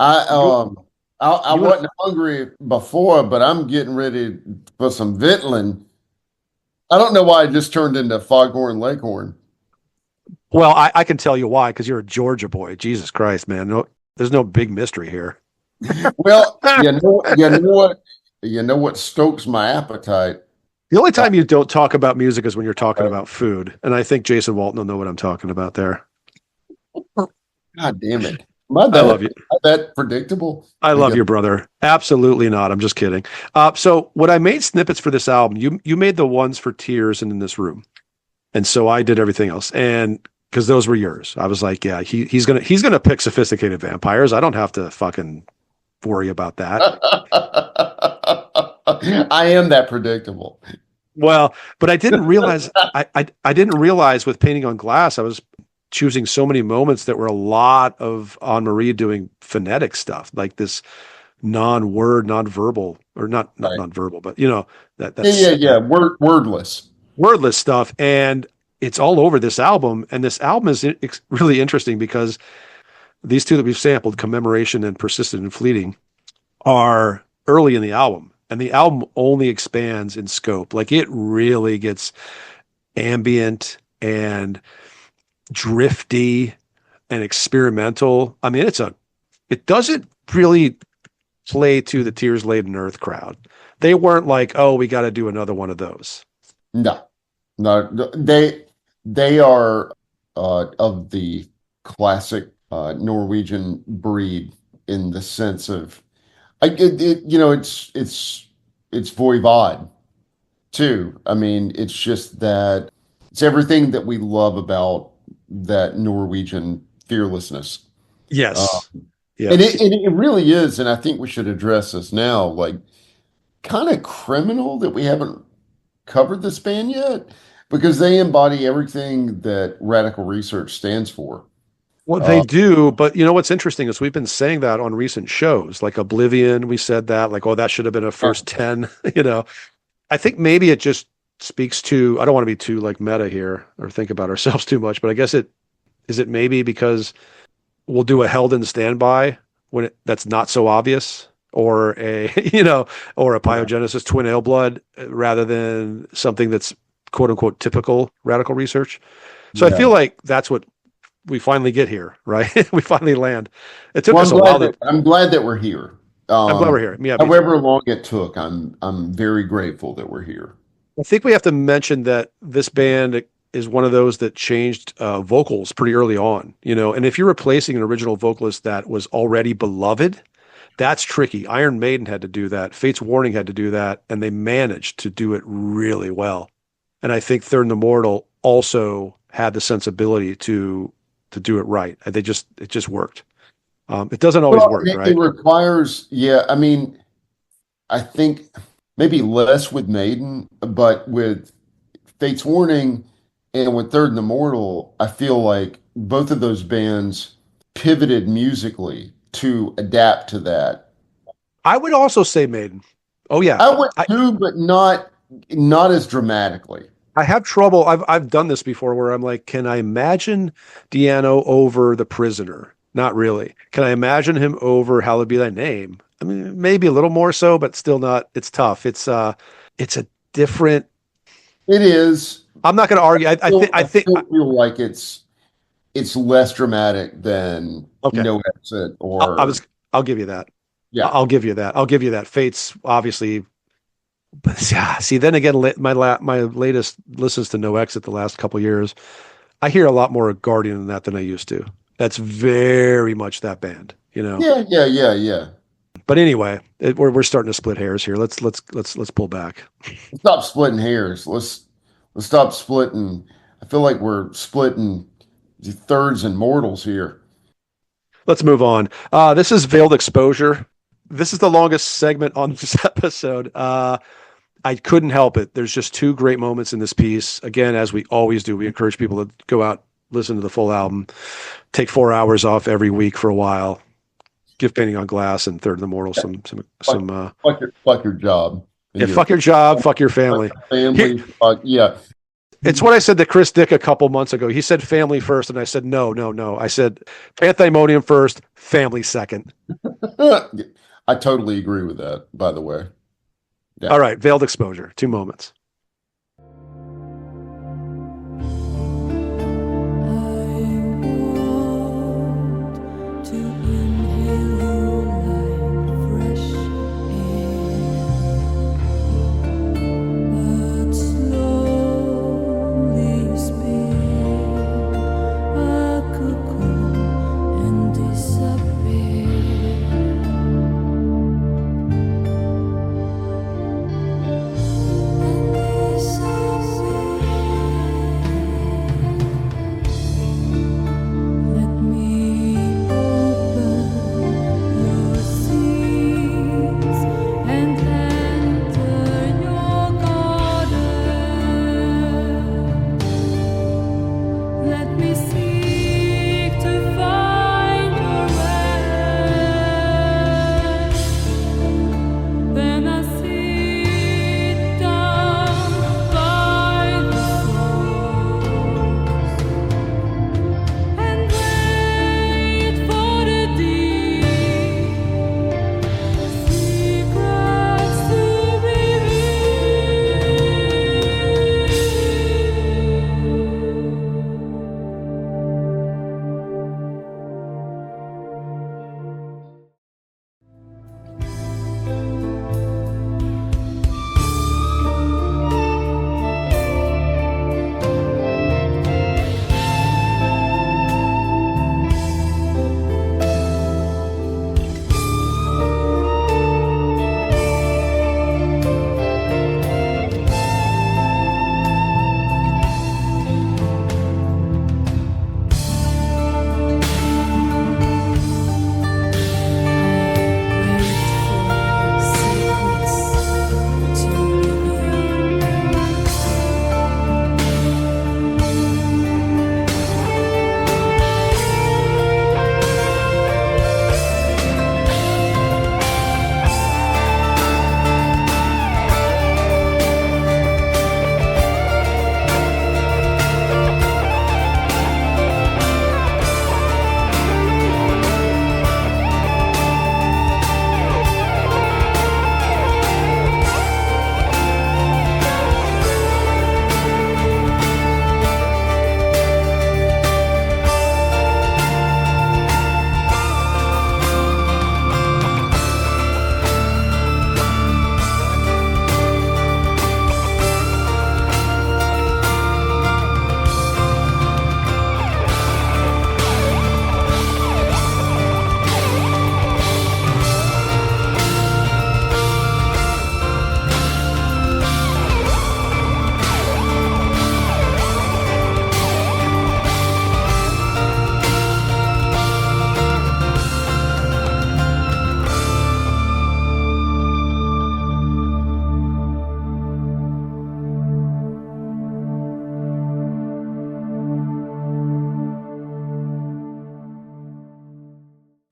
I you, I you and wasn't hungry before, but I'm getting ready for some Vittlin. I don't know why I just turned into Foghorn Leghorn. well, I can tell you why, because you're a Georgia boy. Jesus Christ, man. No, there's no big mystery here. Well, you know what stokes my appetite. The only time you don't talk about music is when you're talking about food. And I think Jason Walton will know what I'm talking about there. God damn it. Am I I love you. that predictable? I love Because- your brother. Absolutely not. I'm just kidding. So when I made snippets for this album, you made the ones for Tears and In This Room. And so I did everything else. And because those were yours. I was like, yeah, he's gonna pick sophisticated vampires. I don't have to fucking worry about that. I am that predictable. Well, but I didn't realize I didn't realize with painting on glass, I was choosing so many moments that were a lot of Anne Marie doing phonetic stuff, like this non-word, non-verbal, or not Right. non-verbal, but you know, Yeah. Wordless. wordless stuff. And it's all over this album. And this album is really interesting because these two that we've sampled, Commemoration and Persistent and Fleeting, are early in the album. And the album only expands in scope. Like it really gets ambient and drifty and experimental. I mean, it doesn't really play to the Tears Laden Earth crowd. They weren't like, oh, we got to do another one of those. No. They are of the classic Norwegian breed in the sense of it's voivod too. I mean, it's just that it's everything that we love about that Norwegian fearlessness. Yes. Yes. And it really is, and I think we should address this now, like kind of criminal that we haven't covered this band yet, because they embody everything that radical research stands for. Well, they do, but you know what's interesting is we've been saying that on recent shows, like Oblivion, we said that, like, oh, that should have been a first 10, you know. I think maybe it just speaks to, I don't want to be too like meta here or think about ourselves too much, but I guess it maybe because we'll do a Held in Standby when that's not so obvious, or a, or a Pyogenesis Twin Ale Blood rather than something that's quote unquote typical radical research. So I feel like that's what we finally get here, right? We finally land. It took us a while. I'm glad that we're here. I'm glad we're here. Yeah, however long it took, I'm very grateful that we're here. I think we have to mention that this band is one of those that changed vocals pretty early on, and if you're replacing an original vocalist that was already beloved, that's tricky. Iron Maiden had to do that. Fate's Warning had to do that, and they managed to do it really well. And I think Third and Immortal also had the sensibility to do it right. It just worked. It doesn't always work, right? It requires, I mean, I think maybe less with Maiden, but with Fate's Warning and with Third and Immortal, I feel like both of those bands pivoted musically to adapt to that. I would also say Maiden. Oh yeah. I would too, but not as dramatically. I have trouble. I've done this before where I'm like, can I imagine Di'Anno over The Prisoner? Not really. Can I imagine him over Hallowed Be Thy Name? I mean, maybe a little more so, but still not. It's tough. It's a different. It is. I'm not going to argue. I feel like it's less dramatic than No Exit or. I'll give you that. Yeah, I'll give you that. I'll give you that. Fate's obviously. But yeah, see, then again, my latest listens to No Exit the last couple of years, I hear a lot more of Guardian than that than I used to. That's very much that band, Yeah. But anyway, we're starting to split hairs here. Let's pull back. Stop splitting hairs. Let's stop splitting. I feel like we're splitting the thirds and mortals here. Let's move on. This is Veiled Exposure. This is the longest segment on this episode. I couldn't help it. There's just two great moments in this piece. Again, as we always do, we encourage people to go out, listen to the full album, take 4 hours off every week for a while, give Painting on Glass and Third and Immortal some fuck your job. Yeah, fuck your job, fuck your family. Yeah. It's what I said to Chris Dick a couple months ago. He said family first, and I said no. I said Panthymonium first, family second. I totally agree with that, by the way. Yeah. All right, Veiled Exposure, 2 moments. And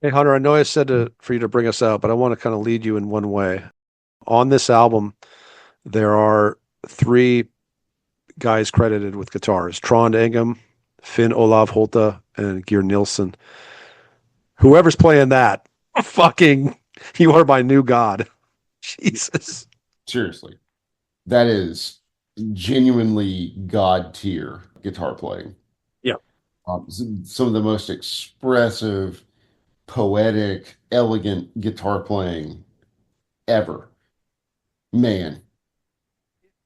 Hey Hunter, I know I said for you to bring us out, but I want to kind of lead you in one way. On this album, there are three guys credited with guitars: Trond Engem, Finn Olav Holte, and Geir Nilsson. Whoever's playing that, fucking, you are my new god. Jesus. Seriously, that is genuinely God tier guitar playing. Yeah. Some of the most expressive, poetic, elegant guitar playing ever. Man,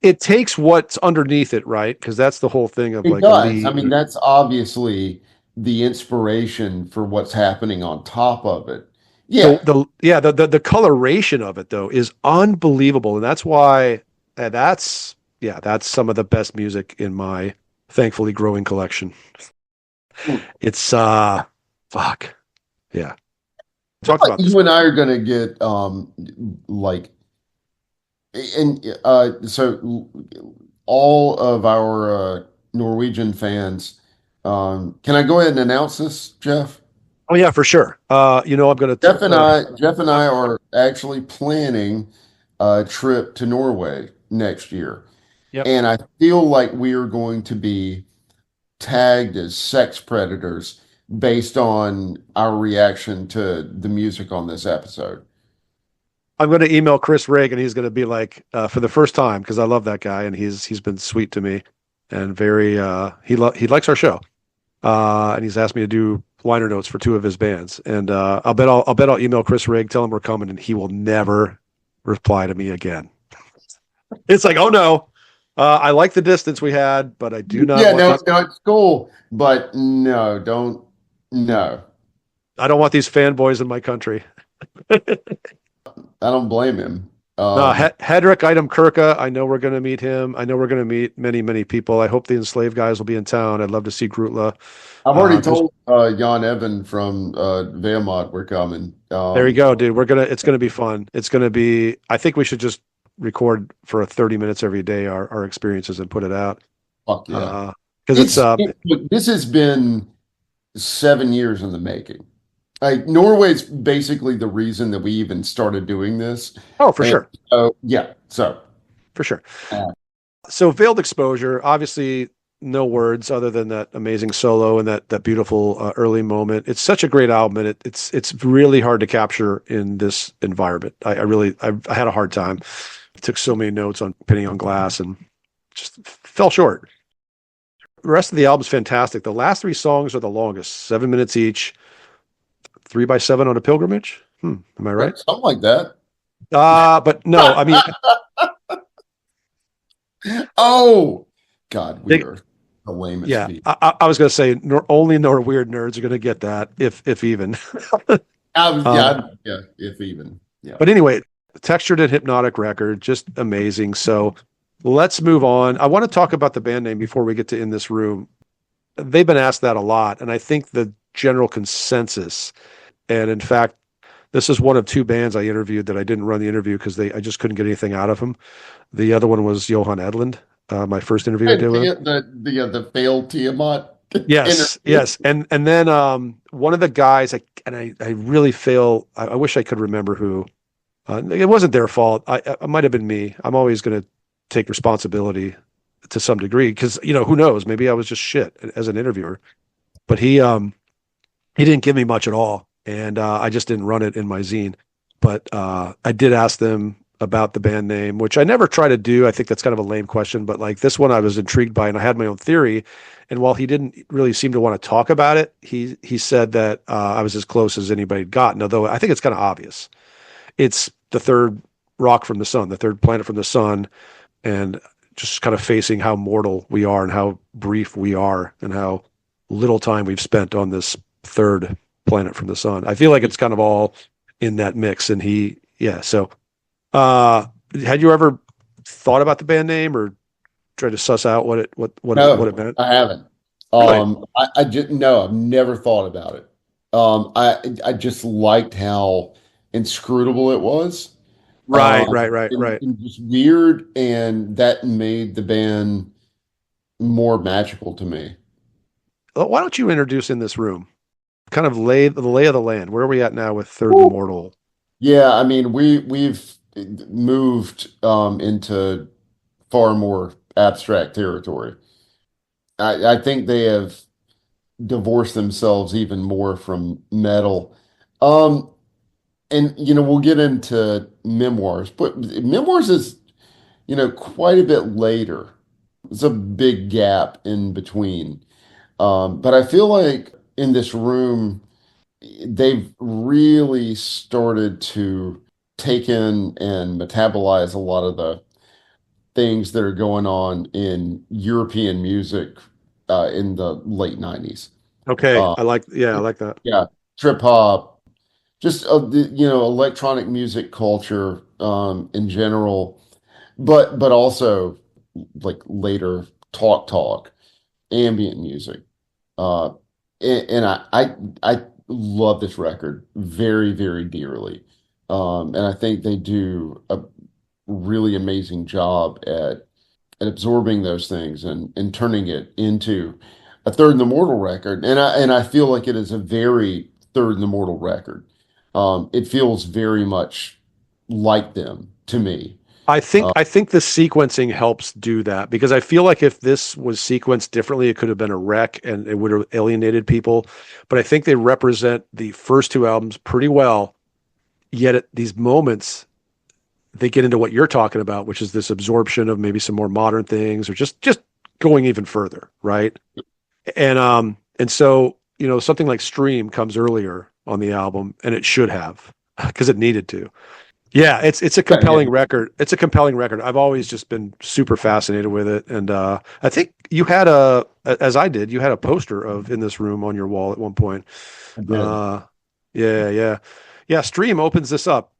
It takes what's underneath it, right? Because that's the whole thing of it like a does. I lead. mean, that's obviously the inspiration for what's happening on top of it. The Yeah. the coloration of it though is unbelievable, and that's why that's some of the best music in my thankfully growing collection. It's fuck. Yeah. Talked about this. You and I are going to get like and so all of our Norwegian fans, can I go ahead and announce this, Jeff? Oh yeah, for sure. I'm gonna Jeff and I are actually planning a trip to Norway next year. yep. And I feel like we are going to be tagged as sex predators based on our reaction to the music on this episode. I'm gonna email Chris Rigg and he's gonna be like, for the first time, because I love that guy and he's been sweet to me and very he likes our show. And he's asked me to do liner notes for two of his bands. And I'll email Chris Rigg, tell him we're coming, and he will never reply to me again. It's like, oh no, I like the distance we had, but I do not. Yeah, Want no, these, no, it's cool, but no, no, I don't want these fanboys in my country. I don't blame him. No, Hedrick Item Kirka. I know we're going to meet him. I know we're going to meet many, many people. I hope the enslaved guys will be in town. I'd love to see Grutla. I've already There's- told Jan Evan from Veamont we're coming. There you go, dude. It's going to be fun. It's going to be, I think we should just record for 30 minutes every day our experiences and put it out. Fuck yeah. Because Look, this has been 7 years in the making. Like Norway's basically the reason that we even started doing this. oh, for sure. So yeah, so For sure. Yeah. So Veiled Exposure, obviously no words other than that amazing solo and that beautiful early moment. It's such a great album, and it's really hard to capture in this environment. I had a hard time. I took so many notes on Penny on Glass and just fell short. The rest of the album's fantastic. The last three songs are the longest, 7 minutes each. 3x7 on a pilgrimage. Am I right? something like that. But no, I mean, Oh God, we They- are the lamest yeah, people. I was going to say only Norweird nerds are going to get that, if even. Yeah, if even. Yeah. But anyway, textured and hypnotic record, just amazing. So let's move on. I want to talk about the band name before we get to In This Room. They've been asked that a lot, and I think the general consensus, and in fact, this is one of two bands I interviewed that I didn't run the interview because I just couldn't get anything out of them. The other one was Johan Edlund, my first interview I did with him. The failed Tiamat. Yes, interview. yes, and then one of the guys, I really feel I wish I could remember who. It wasn't their fault. It might have been me. I'm always going to take responsibility to some degree because who knows? Maybe I was just shit as an interviewer. But he didn't give me much at all, and I just didn't run it in my zine. But I did ask them about the band name, which I never try to do. I think that's kind of a lame question, but like this one I was intrigued by, and I had my own theory. And while he didn't really seem to want to talk about it, he said that I was as close as anybody had gotten, although I think it's kind of obvious. It's the third rock from the sun, the third planet from the sun, and just kind of facing how mortal we are and how brief we are and how little time we've spent on this third planet from the sun. I feel like it's kind of all in that mix. And so had you ever thought about the band name or tried to suss out what No, it meant? I haven't. I just no, I've never thought about it. I just liked how inscrutable it was. Right. And just weird, and that made the band more magical to me. Why don't you introduce In This Room? kind of the lay of the land. Where are we at now with Third Woo. Immortal? Yeah, I mean we've moved into far more abstract territory. I think they have divorced themselves even more from metal. Um, and we'll get into memoirs, but memoirs is, quite a bit later. It's a big gap in between. But I feel like in this room, they've really started to take in and metabolize a lot of the things that are going on in European music in the late 90s. Okay, Uh, I like that. yeah, trip hop, just electronic music culture in general, but also like later talk ambient music. Uh, and I love this record very, very dearly. And I think they do a really amazing job at absorbing those things and turning it into a Third in the Mortal record. And I feel like it is a very Third in the Mortal record. It feels very much like them to me. I think the sequencing helps do that because I feel like if this was sequenced differently, it could have been a wreck and it would have alienated people. But I think they represent the first two albums pretty well. Yet at these moments, they get into what you're talking about, which is this absorption of maybe some more modern things or just going even further, right? And so, something like Stream comes earlier on the album and it should have because it needed to. Yeah, it's a Yeah, compelling record. It's a compelling record. I've always just been super fascinated with it, and I think you had as I did, you had a poster of In This Room on your wall at one point. I did. Uh, yeah, yeah, yeah. Stream opens this up.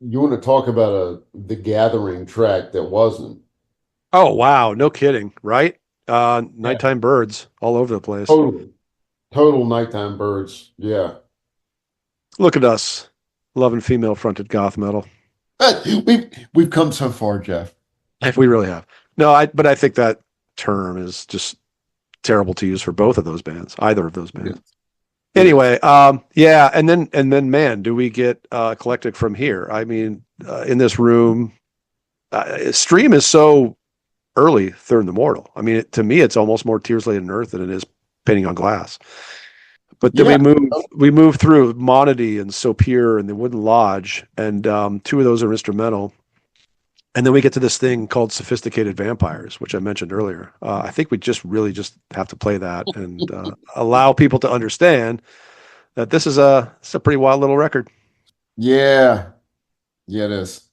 You want to talk about the Gathering track that wasn't. Oh wow, no kidding, right? Yeah. Nighttime birds all over the place. Total, total nighttime birds. Yeah. Look at us. Loving female fronted goth metal. We've come so far, Jeff. We really have. No, but I think that term is just terrible to use for both of those bands, either of those bands. Yeah. Anyway, yeah, and then, man, do we get eclectic from here? I mean, in this room, Stream is so early Third and the Mortal. I mean, to me, it's almost more Tears Laid in Earth than it is Painting on Glass. But then we move through Monody and So Pure and the Wooden Lodge, and two of those are instrumental. And then we get to this thing called Sophisticated Vampires, which I mentioned earlier. I think we just have to play that and allow people to understand that this is a pretty wild little record. Yeah. Yeah, it is.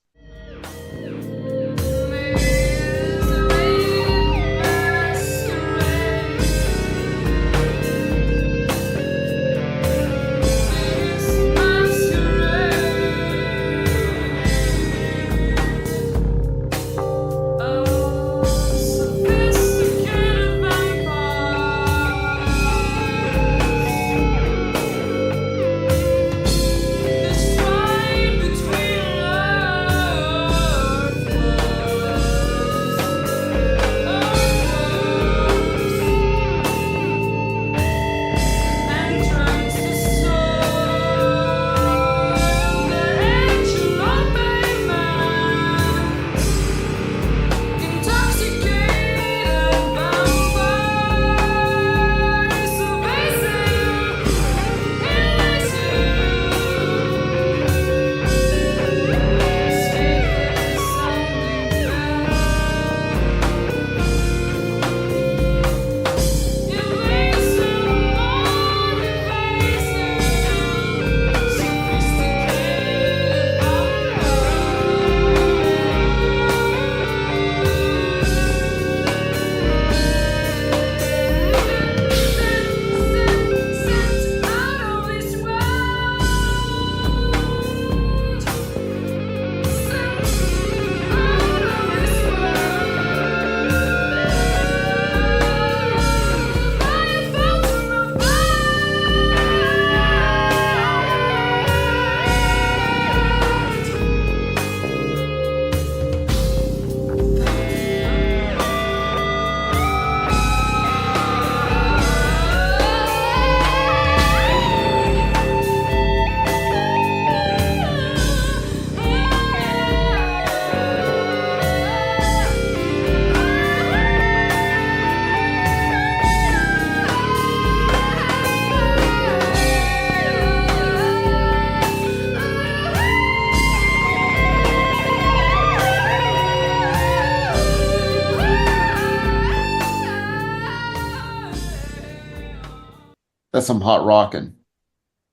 That's some hot rocking.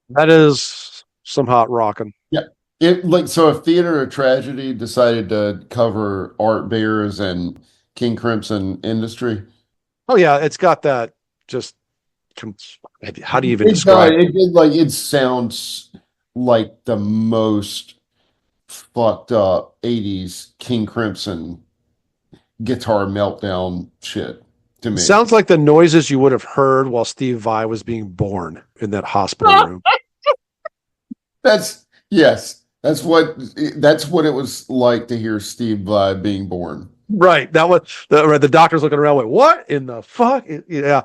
That is some hot rocking. Yeah. So if Theater of Tragedy decided to cover Art Bears and King Crimson Industry. Oh yeah, it's got that just how do you even describe it? It sounds like the most fucked up 80s King Crimson guitar meltdown shit to me. Sounds like the noises you would have heard while Steve Vai was being born in that hospital room. That's what it was like to hear Steve Vai being born. Right. That was the doctor's looking around like, what in the fuck? Yeah.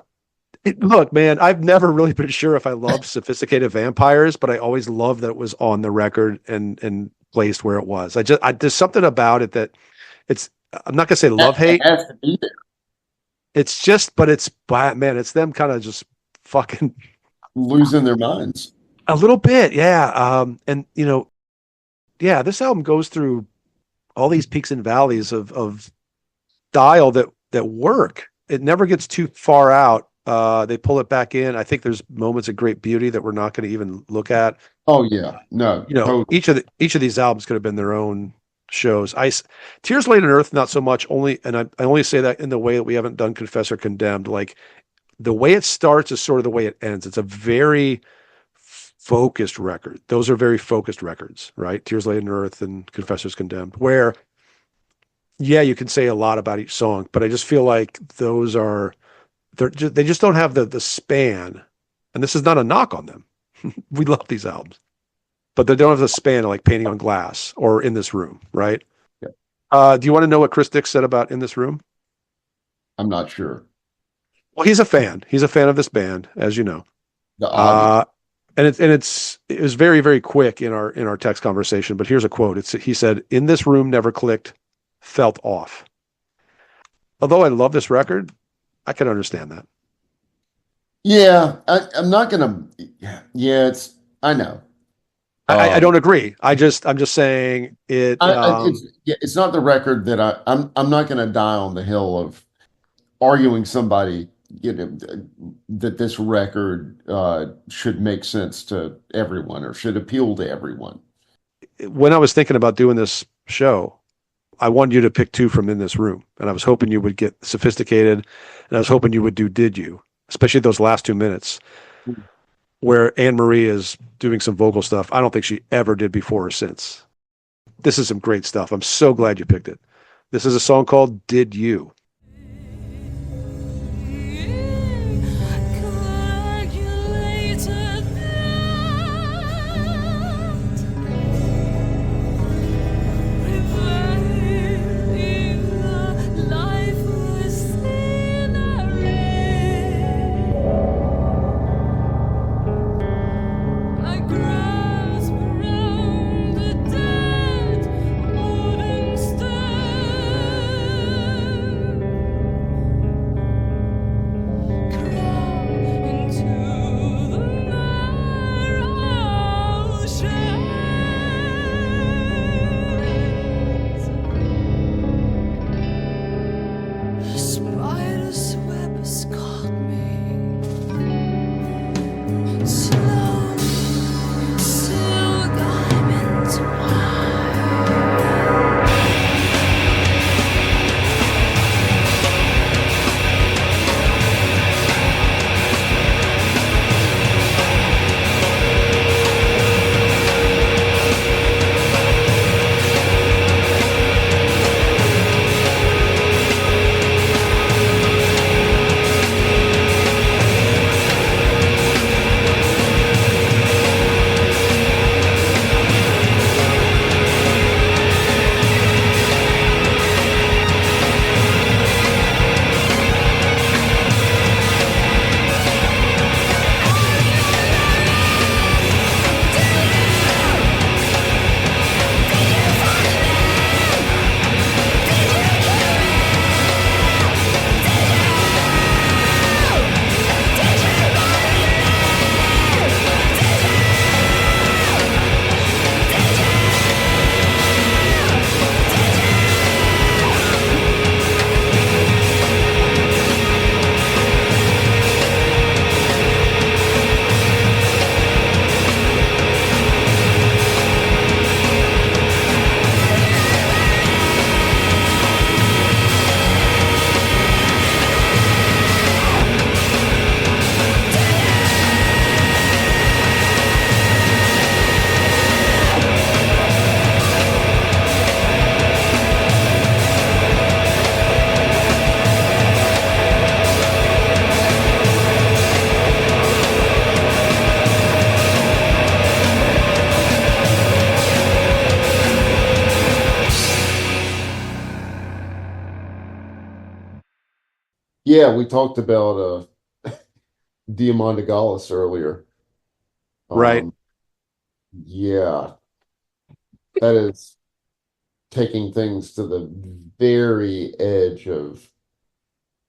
Look, man, I've never really been sure if I loved Sophisticated Vampires, but I always loved that it was on the record and placed where it was. There's something about it that I'm not gonna say love hate. It has to be there. It's just, but it's man, it's them kind of just fucking losing their minds a little bit, yeah. And yeah, this album goes through all these peaks and valleys of style that work. It never gets too far out. They pull it back in. I think there's moments of great beauty that we're not going to even look at. Oh yeah, no. Totally. Each of these albums could have been their own shows. Tears Laid in Earth, not so much. I only say that in the way that we haven't done Confess or Condemned. Like the way it starts is sort of the way it ends. It's a very focused record. Those are very focused records, right? Tears Laid in Earth and Confessors Condemned, where yeah, you can say a lot about each song, but I just feel like they just don't have the span. And this is not a knock on them. We love these albums, but they don't have the span of like painting on glass or In This Room, right? Yeah. Do you want to know what Chris Dix said about In This Room? I'm not sure. Well, he's a fan. He's a fan of this band, as you know. The obvious. And it was very, very quick in our text conversation, but here's a quote. He said, "In This Room never clicked, felt off." Although I love this record, I can understand that. Yeah, I'm not gonna. Yeah, I know. I don't agree. I'm just saying it. It's not the record that I'm not gonna die on the hill of arguing somebody, that this record should make sense to everyone or should appeal to everyone. When I was thinking about doing this show, I wanted you to pick two from In This Room, and I was hoping you would get sophisticated, and I was hoping you would do Did You, especially those last 2 minutes where Anne Marie is doing some vocal stuff I don't think she ever did before or since. This is some great stuff. I'm so glad you picked it. This is a song called Did You. Yeah, we talked about Diamanda Gallis earlier. Right. Yeah, that is taking things to the very edge of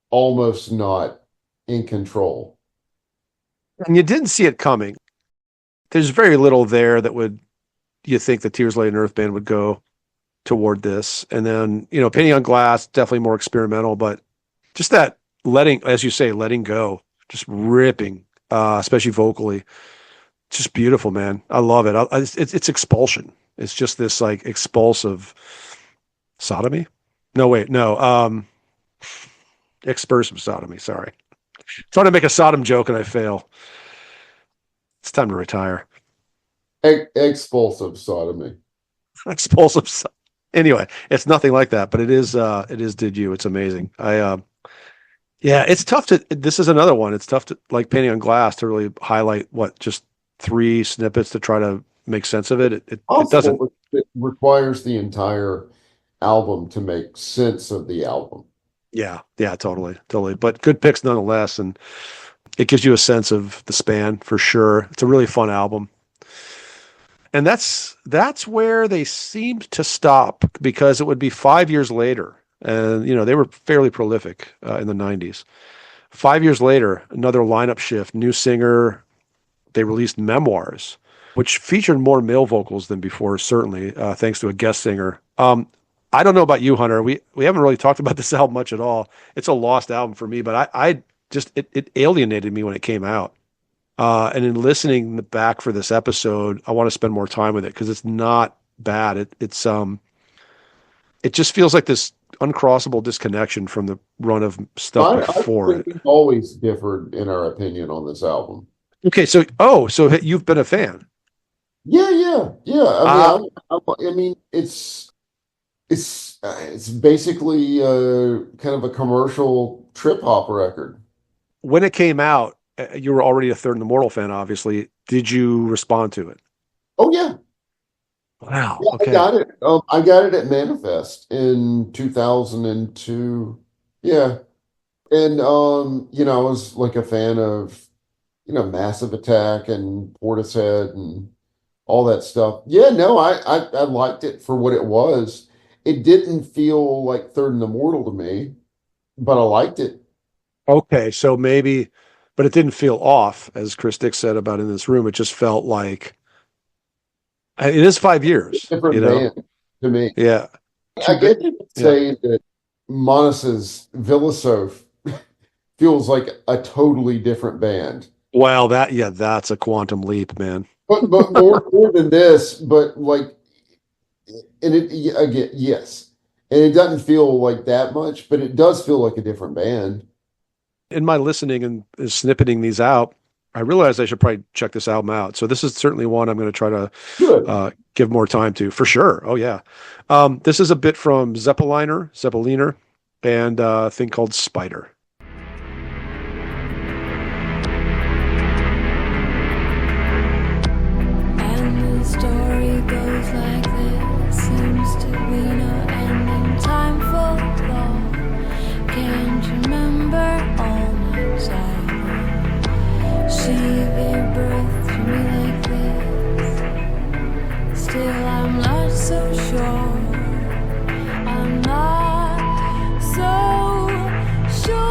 almost not in control. And you didn't see it coming. There's very little there that would you think the Tears Laid in Earth band would go toward this. And then, Painting on Glass, definitely more experimental, but just that letting, as you say, letting go, just ripping, especially vocally. Just beautiful, man. I love it. It's expulsion. It's just this like expulsive sodomy. No, wait, no. Expressive sodomy. Sorry. Trying to make a Sodom joke and I fail. It's time to retire. Expulsive sodomy. Expulsive. Anyway, it's nothing like that, but it is. Did You? It's amazing. Yeah, it's tough to. This is another one. It's tough to like Painting on Glass to really highlight just 3 snippets to try to make sense of it. It doesn't. Possible, but it requires the entire album to make sense of the album. Yeah, totally. But good picks nonetheless, and it gives you a sense of the span for sure. It's a really fun album. And that's where they seemed to stop, because it would be 5 years later. And, they were fairly prolific in the 90s. 5 years later, another lineup shift, new singer. They released Memoirs, which featured more male vocals than before, certainly, thanks to a guest singer. I don't know about you, Hunter. We haven't really talked about this album much at all. It's a lost album for me, but I just, it alienated me when it came out. And in listening back for this episode, I want to spend more time with it because it's not bad. It just feels like this uncrossable disconnection from the run of stuff before it. We've always differed in our opinion on this album. Okay, so you've been a fan. Yeah. I mean, it's basically kind of a commercial trip hop record. When it came out, you were already a Third and Immortal fan, obviously. Did you respond to it? Oh yeah. Wow. Yeah, okay. I got it. I got it at Manifest in 2002. Yeah, and I was like a fan of Massive Attack and Portishead and all that stuff. Yeah, no, I liked it for what it was. It didn't feel like Third and Immortal to me, but I liked it. Okay, so maybe, but it didn't feel off, as Chris Dick said about In This Room. It just felt like it is 5 years. Different band to me. Yeah. I guess you could say that Manas's Villasoph feels like a totally different band. Well, that's a quantum leap, man. But more than this, but like, and it again, yes, and it doesn't feel like that much, but it does feel like a different band. In my listening and snippeting these out, I realized I should probably check this album out. So this is certainly one I'm going to try to give more time to, for sure. Oh yeah. This is a bit from Zeppeliner, and a thing called Spider. And the story goes like this. Seems to be no ending. Time for love. Can't remember all my time. She gave birth to me like this. Still I'm not so sure. I'm not so sure.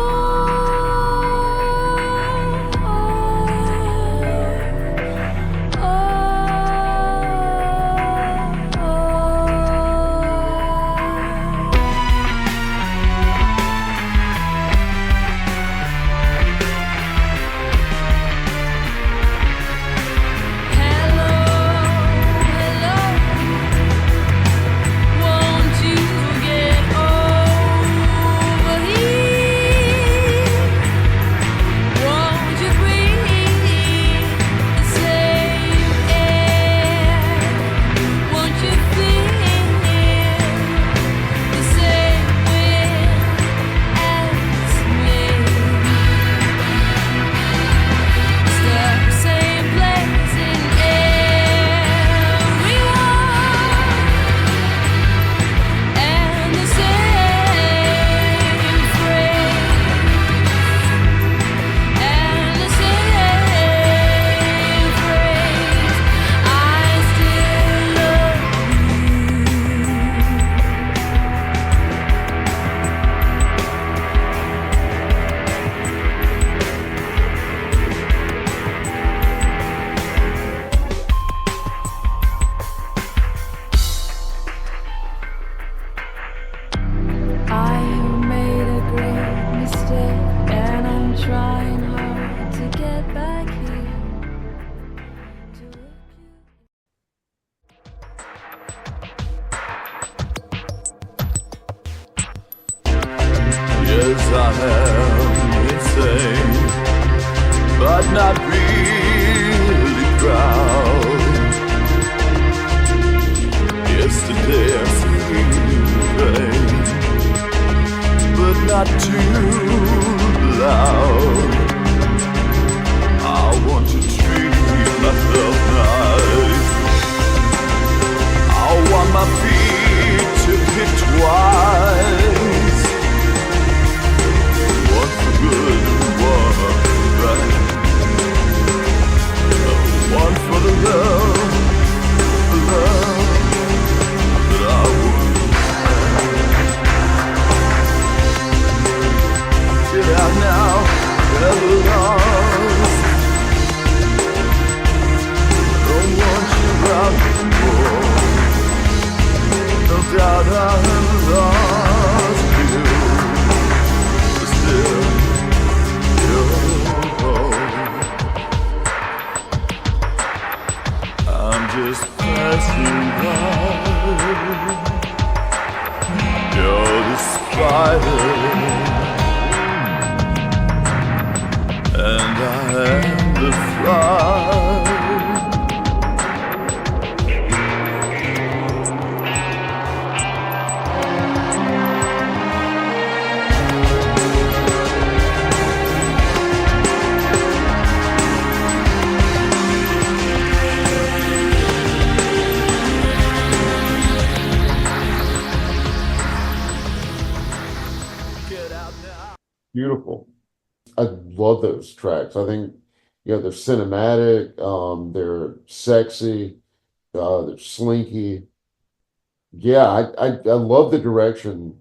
Yes, I am insane, but not really proud. Yesterday I screamed pain, but not too loud. I want to treat myself nice. out now, never lost. Don't want you out anymore. No doubt I have lost you, but still you're home. I'm just passing by. You're the spider, and I am the fly. Beautiful. I love those tracks. I think, they're cinematic, they're sexy, they're slinky. Yeah, I love the direction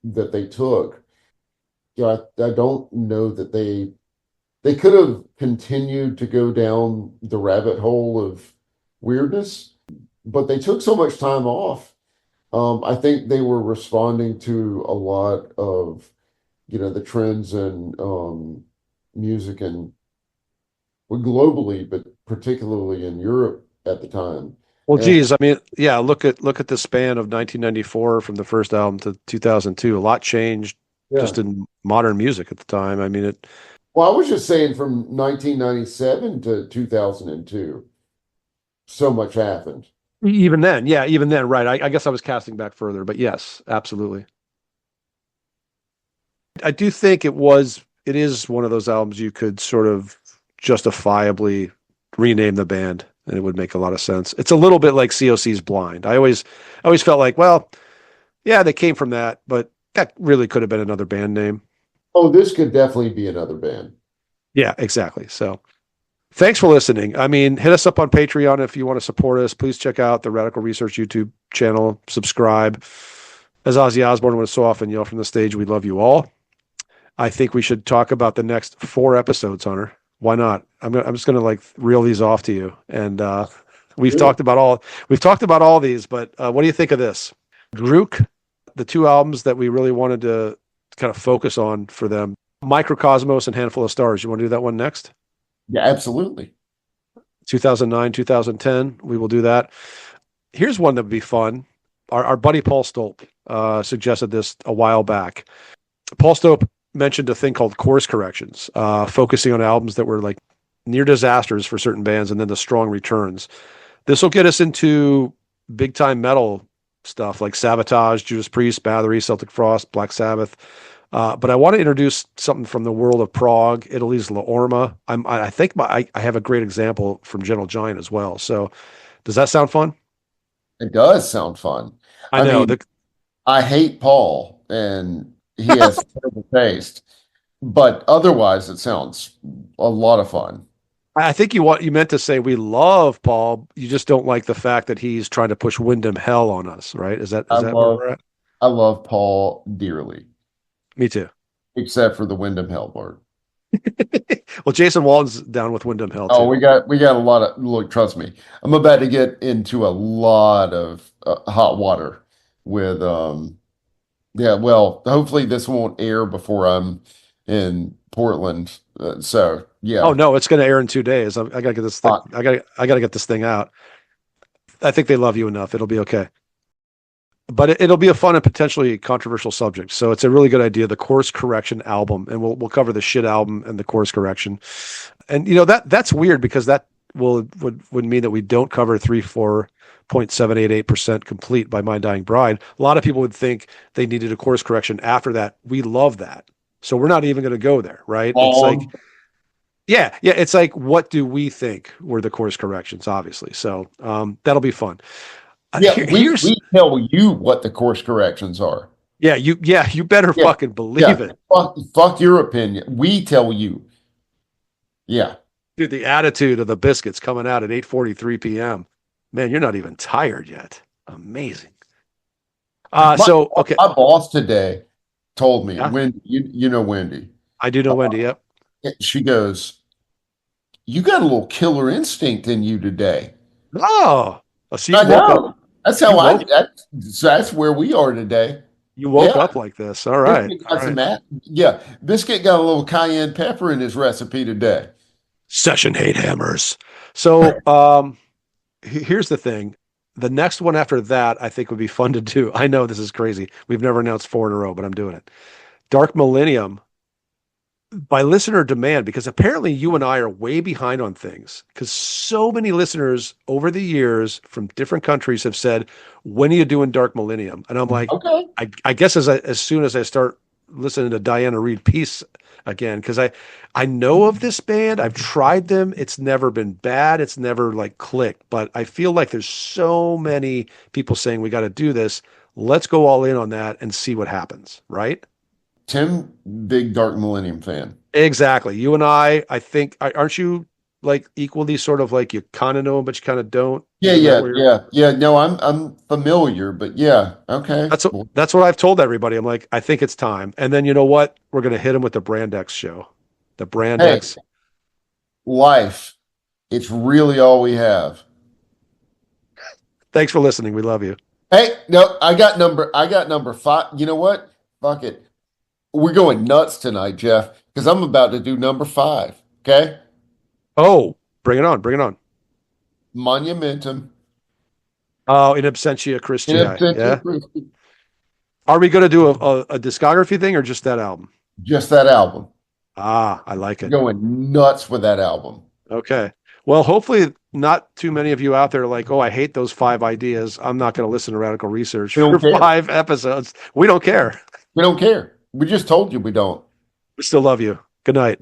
that they took. I don't know that they could have continued to go down the rabbit hole of weirdness, but they took so much time off. I think they were responding to a lot of the trends in music and globally, but particularly in Europe at the time. Well, And geez, I mean, yeah, look at the span of 1994 from the first album to 2002. A lot changed yeah, just in modern music at the time. I mean, well, I was just saying from 1997 to 2002, so much happened. even then, yeah, even then, right. I guess I was casting back further, but yes, absolutely. I do think it is one of those albums you could sort of justifiably rename the band and it would make a lot of sense. It's a little bit like COC's Blind. I always felt like, well, yeah, they came from that, but that really could have been another band name. Oh, this could definitely be another band. Yeah, exactly. So thanks for listening. I mean, hit us up on Patreon if you want to support us. Please check out the Radical Research YouTube channel. Subscribe. As Ozzy Osbourne would so often yell from the stage, we love you all. I think we should talk about the next 4 episodes, Hunter. Why not? I'm just going to like reel these off to you. And we've Sure. talked about all these, but what do you think of this? Grook, the 2 albums that we really wanted to kind of focus on for them, Microcosmos and Handful of Stars. You want to do that one next? Yeah, absolutely. 2009, 2010, we will do that. Here's one that would be fun. Our buddy Paul Stolp suggested this a while back. Paul Stolp mentioned a thing called course corrections, focusing on albums that were like near disasters for certain bands and then the strong returns. This will get us into big time metal stuff like Sabotage, Judas Priest, Bathory, Celtic Frost, Black Sabbath. But I want to introduce something from the world of prog, Italy's La Orma. I think I have a great example from Gentle Giant as well. So does that sound fun? It does sound fun. I know. mean, I hate Paul, and he has terrible taste, but otherwise, it sounds a lot of fun. I think you meant to say we love Paul. You just don't like the fact that he's trying to push Wyndham Hell on us, right? Is that where we're at? I love Paul dearly, Me too. except for the Wyndham Hell part. Well, Jason Walton's down with Wyndham Hell too. Oh, we got a lot of look. Trust me, I'm about to get into a lot of hot water with Yeah. Well, hopefully this won't air before I'm in Portland. So yeah. Oh no, it's going to air in 2 days. I got to get this thing. I got to get this thing out. I think they love you enough. It'll be okay. But it'll be a fun and potentially controversial subject. So it's a really good idea. The course correction album, and we'll cover the shit album and the course correction. And that's weird because that would mean that we don't cover 3-4.788% complete by My Dying Bride. A lot of people would think they needed a course correction after that. We love that. So we're not even going to go there, right? It's like, yeah. It's like, what do we think were the course corrections? Obviously. So that'll be fun. Yeah, we tell you what the course corrections are. Yeah, you better fucking believe it. Fuck your opinion. We tell you. Yeah. Dude, the attitude of the biscuits coming out at 8:43 p.m. Man, you're not even tired yet. Amazing. Okay. My boss today told me, Yeah? Wendy, you know Wendy. I do know Wendy. Yep. She goes, "You got a little killer instinct in you today." Oh, so I you woke up. know. That's how You woke. that's where we are today. You woke Yeah. up like this. All right. Biscuit All got some right. yeah. Biscuit got a little cayenne pepper in his recipe today. Session hate hammers. So, here's the thing. The next one after that, I think would be fun to do. I know this is crazy. We've never announced 4 in a row, but I'm doing it. Dark Millennium by listener demand, because apparently you and I are way behind on things. Because so many listeners over the years from different countries have said, "When are you doing Dark Millennium?" And I'm like, Okay. I guess as soon as I start listening to Diana Reed Peace again, because I know of this band, I've tried them, it's never been bad, it's never like clicked, but I feel like there's so many people saying we got to do this. Let's go all in on that and see what happens, right? Tim, big Dark Millennium fan. Exactly. You and I think, aren't you like equally sort of like you kind of know them, but you kind of don't? Yeah, Isn't that yeah, where yeah. No, I'm familiar, but yeah, okay. that's what I've told everybody. I'm like, I think it's time. And then you know what? We're going to hit them with the Brand X show. The Brand Hey, X. life. It's really all we have. Thanks for listening. We love you. Hey, no, I got number 5. You know what? Fuck it. We're going nuts tonight, Jeff, because I'm about to do number 5. Okay? Oh, bring it on. Bring it on. Monumentum. Oh, in absentia In Christi. absentia Yeah. Christi. Are we going to do a discography thing or just that album? Just that album. Ah, I like We're it. going nuts with that album. Okay. Well, hopefully not too many of you out there are like, oh, I hate those 5 ideas. I'm not going to listen to Radical Research We don't for care. 5 episodes. We don't care. We don't care. We just told you we don't. We still love you. Good night.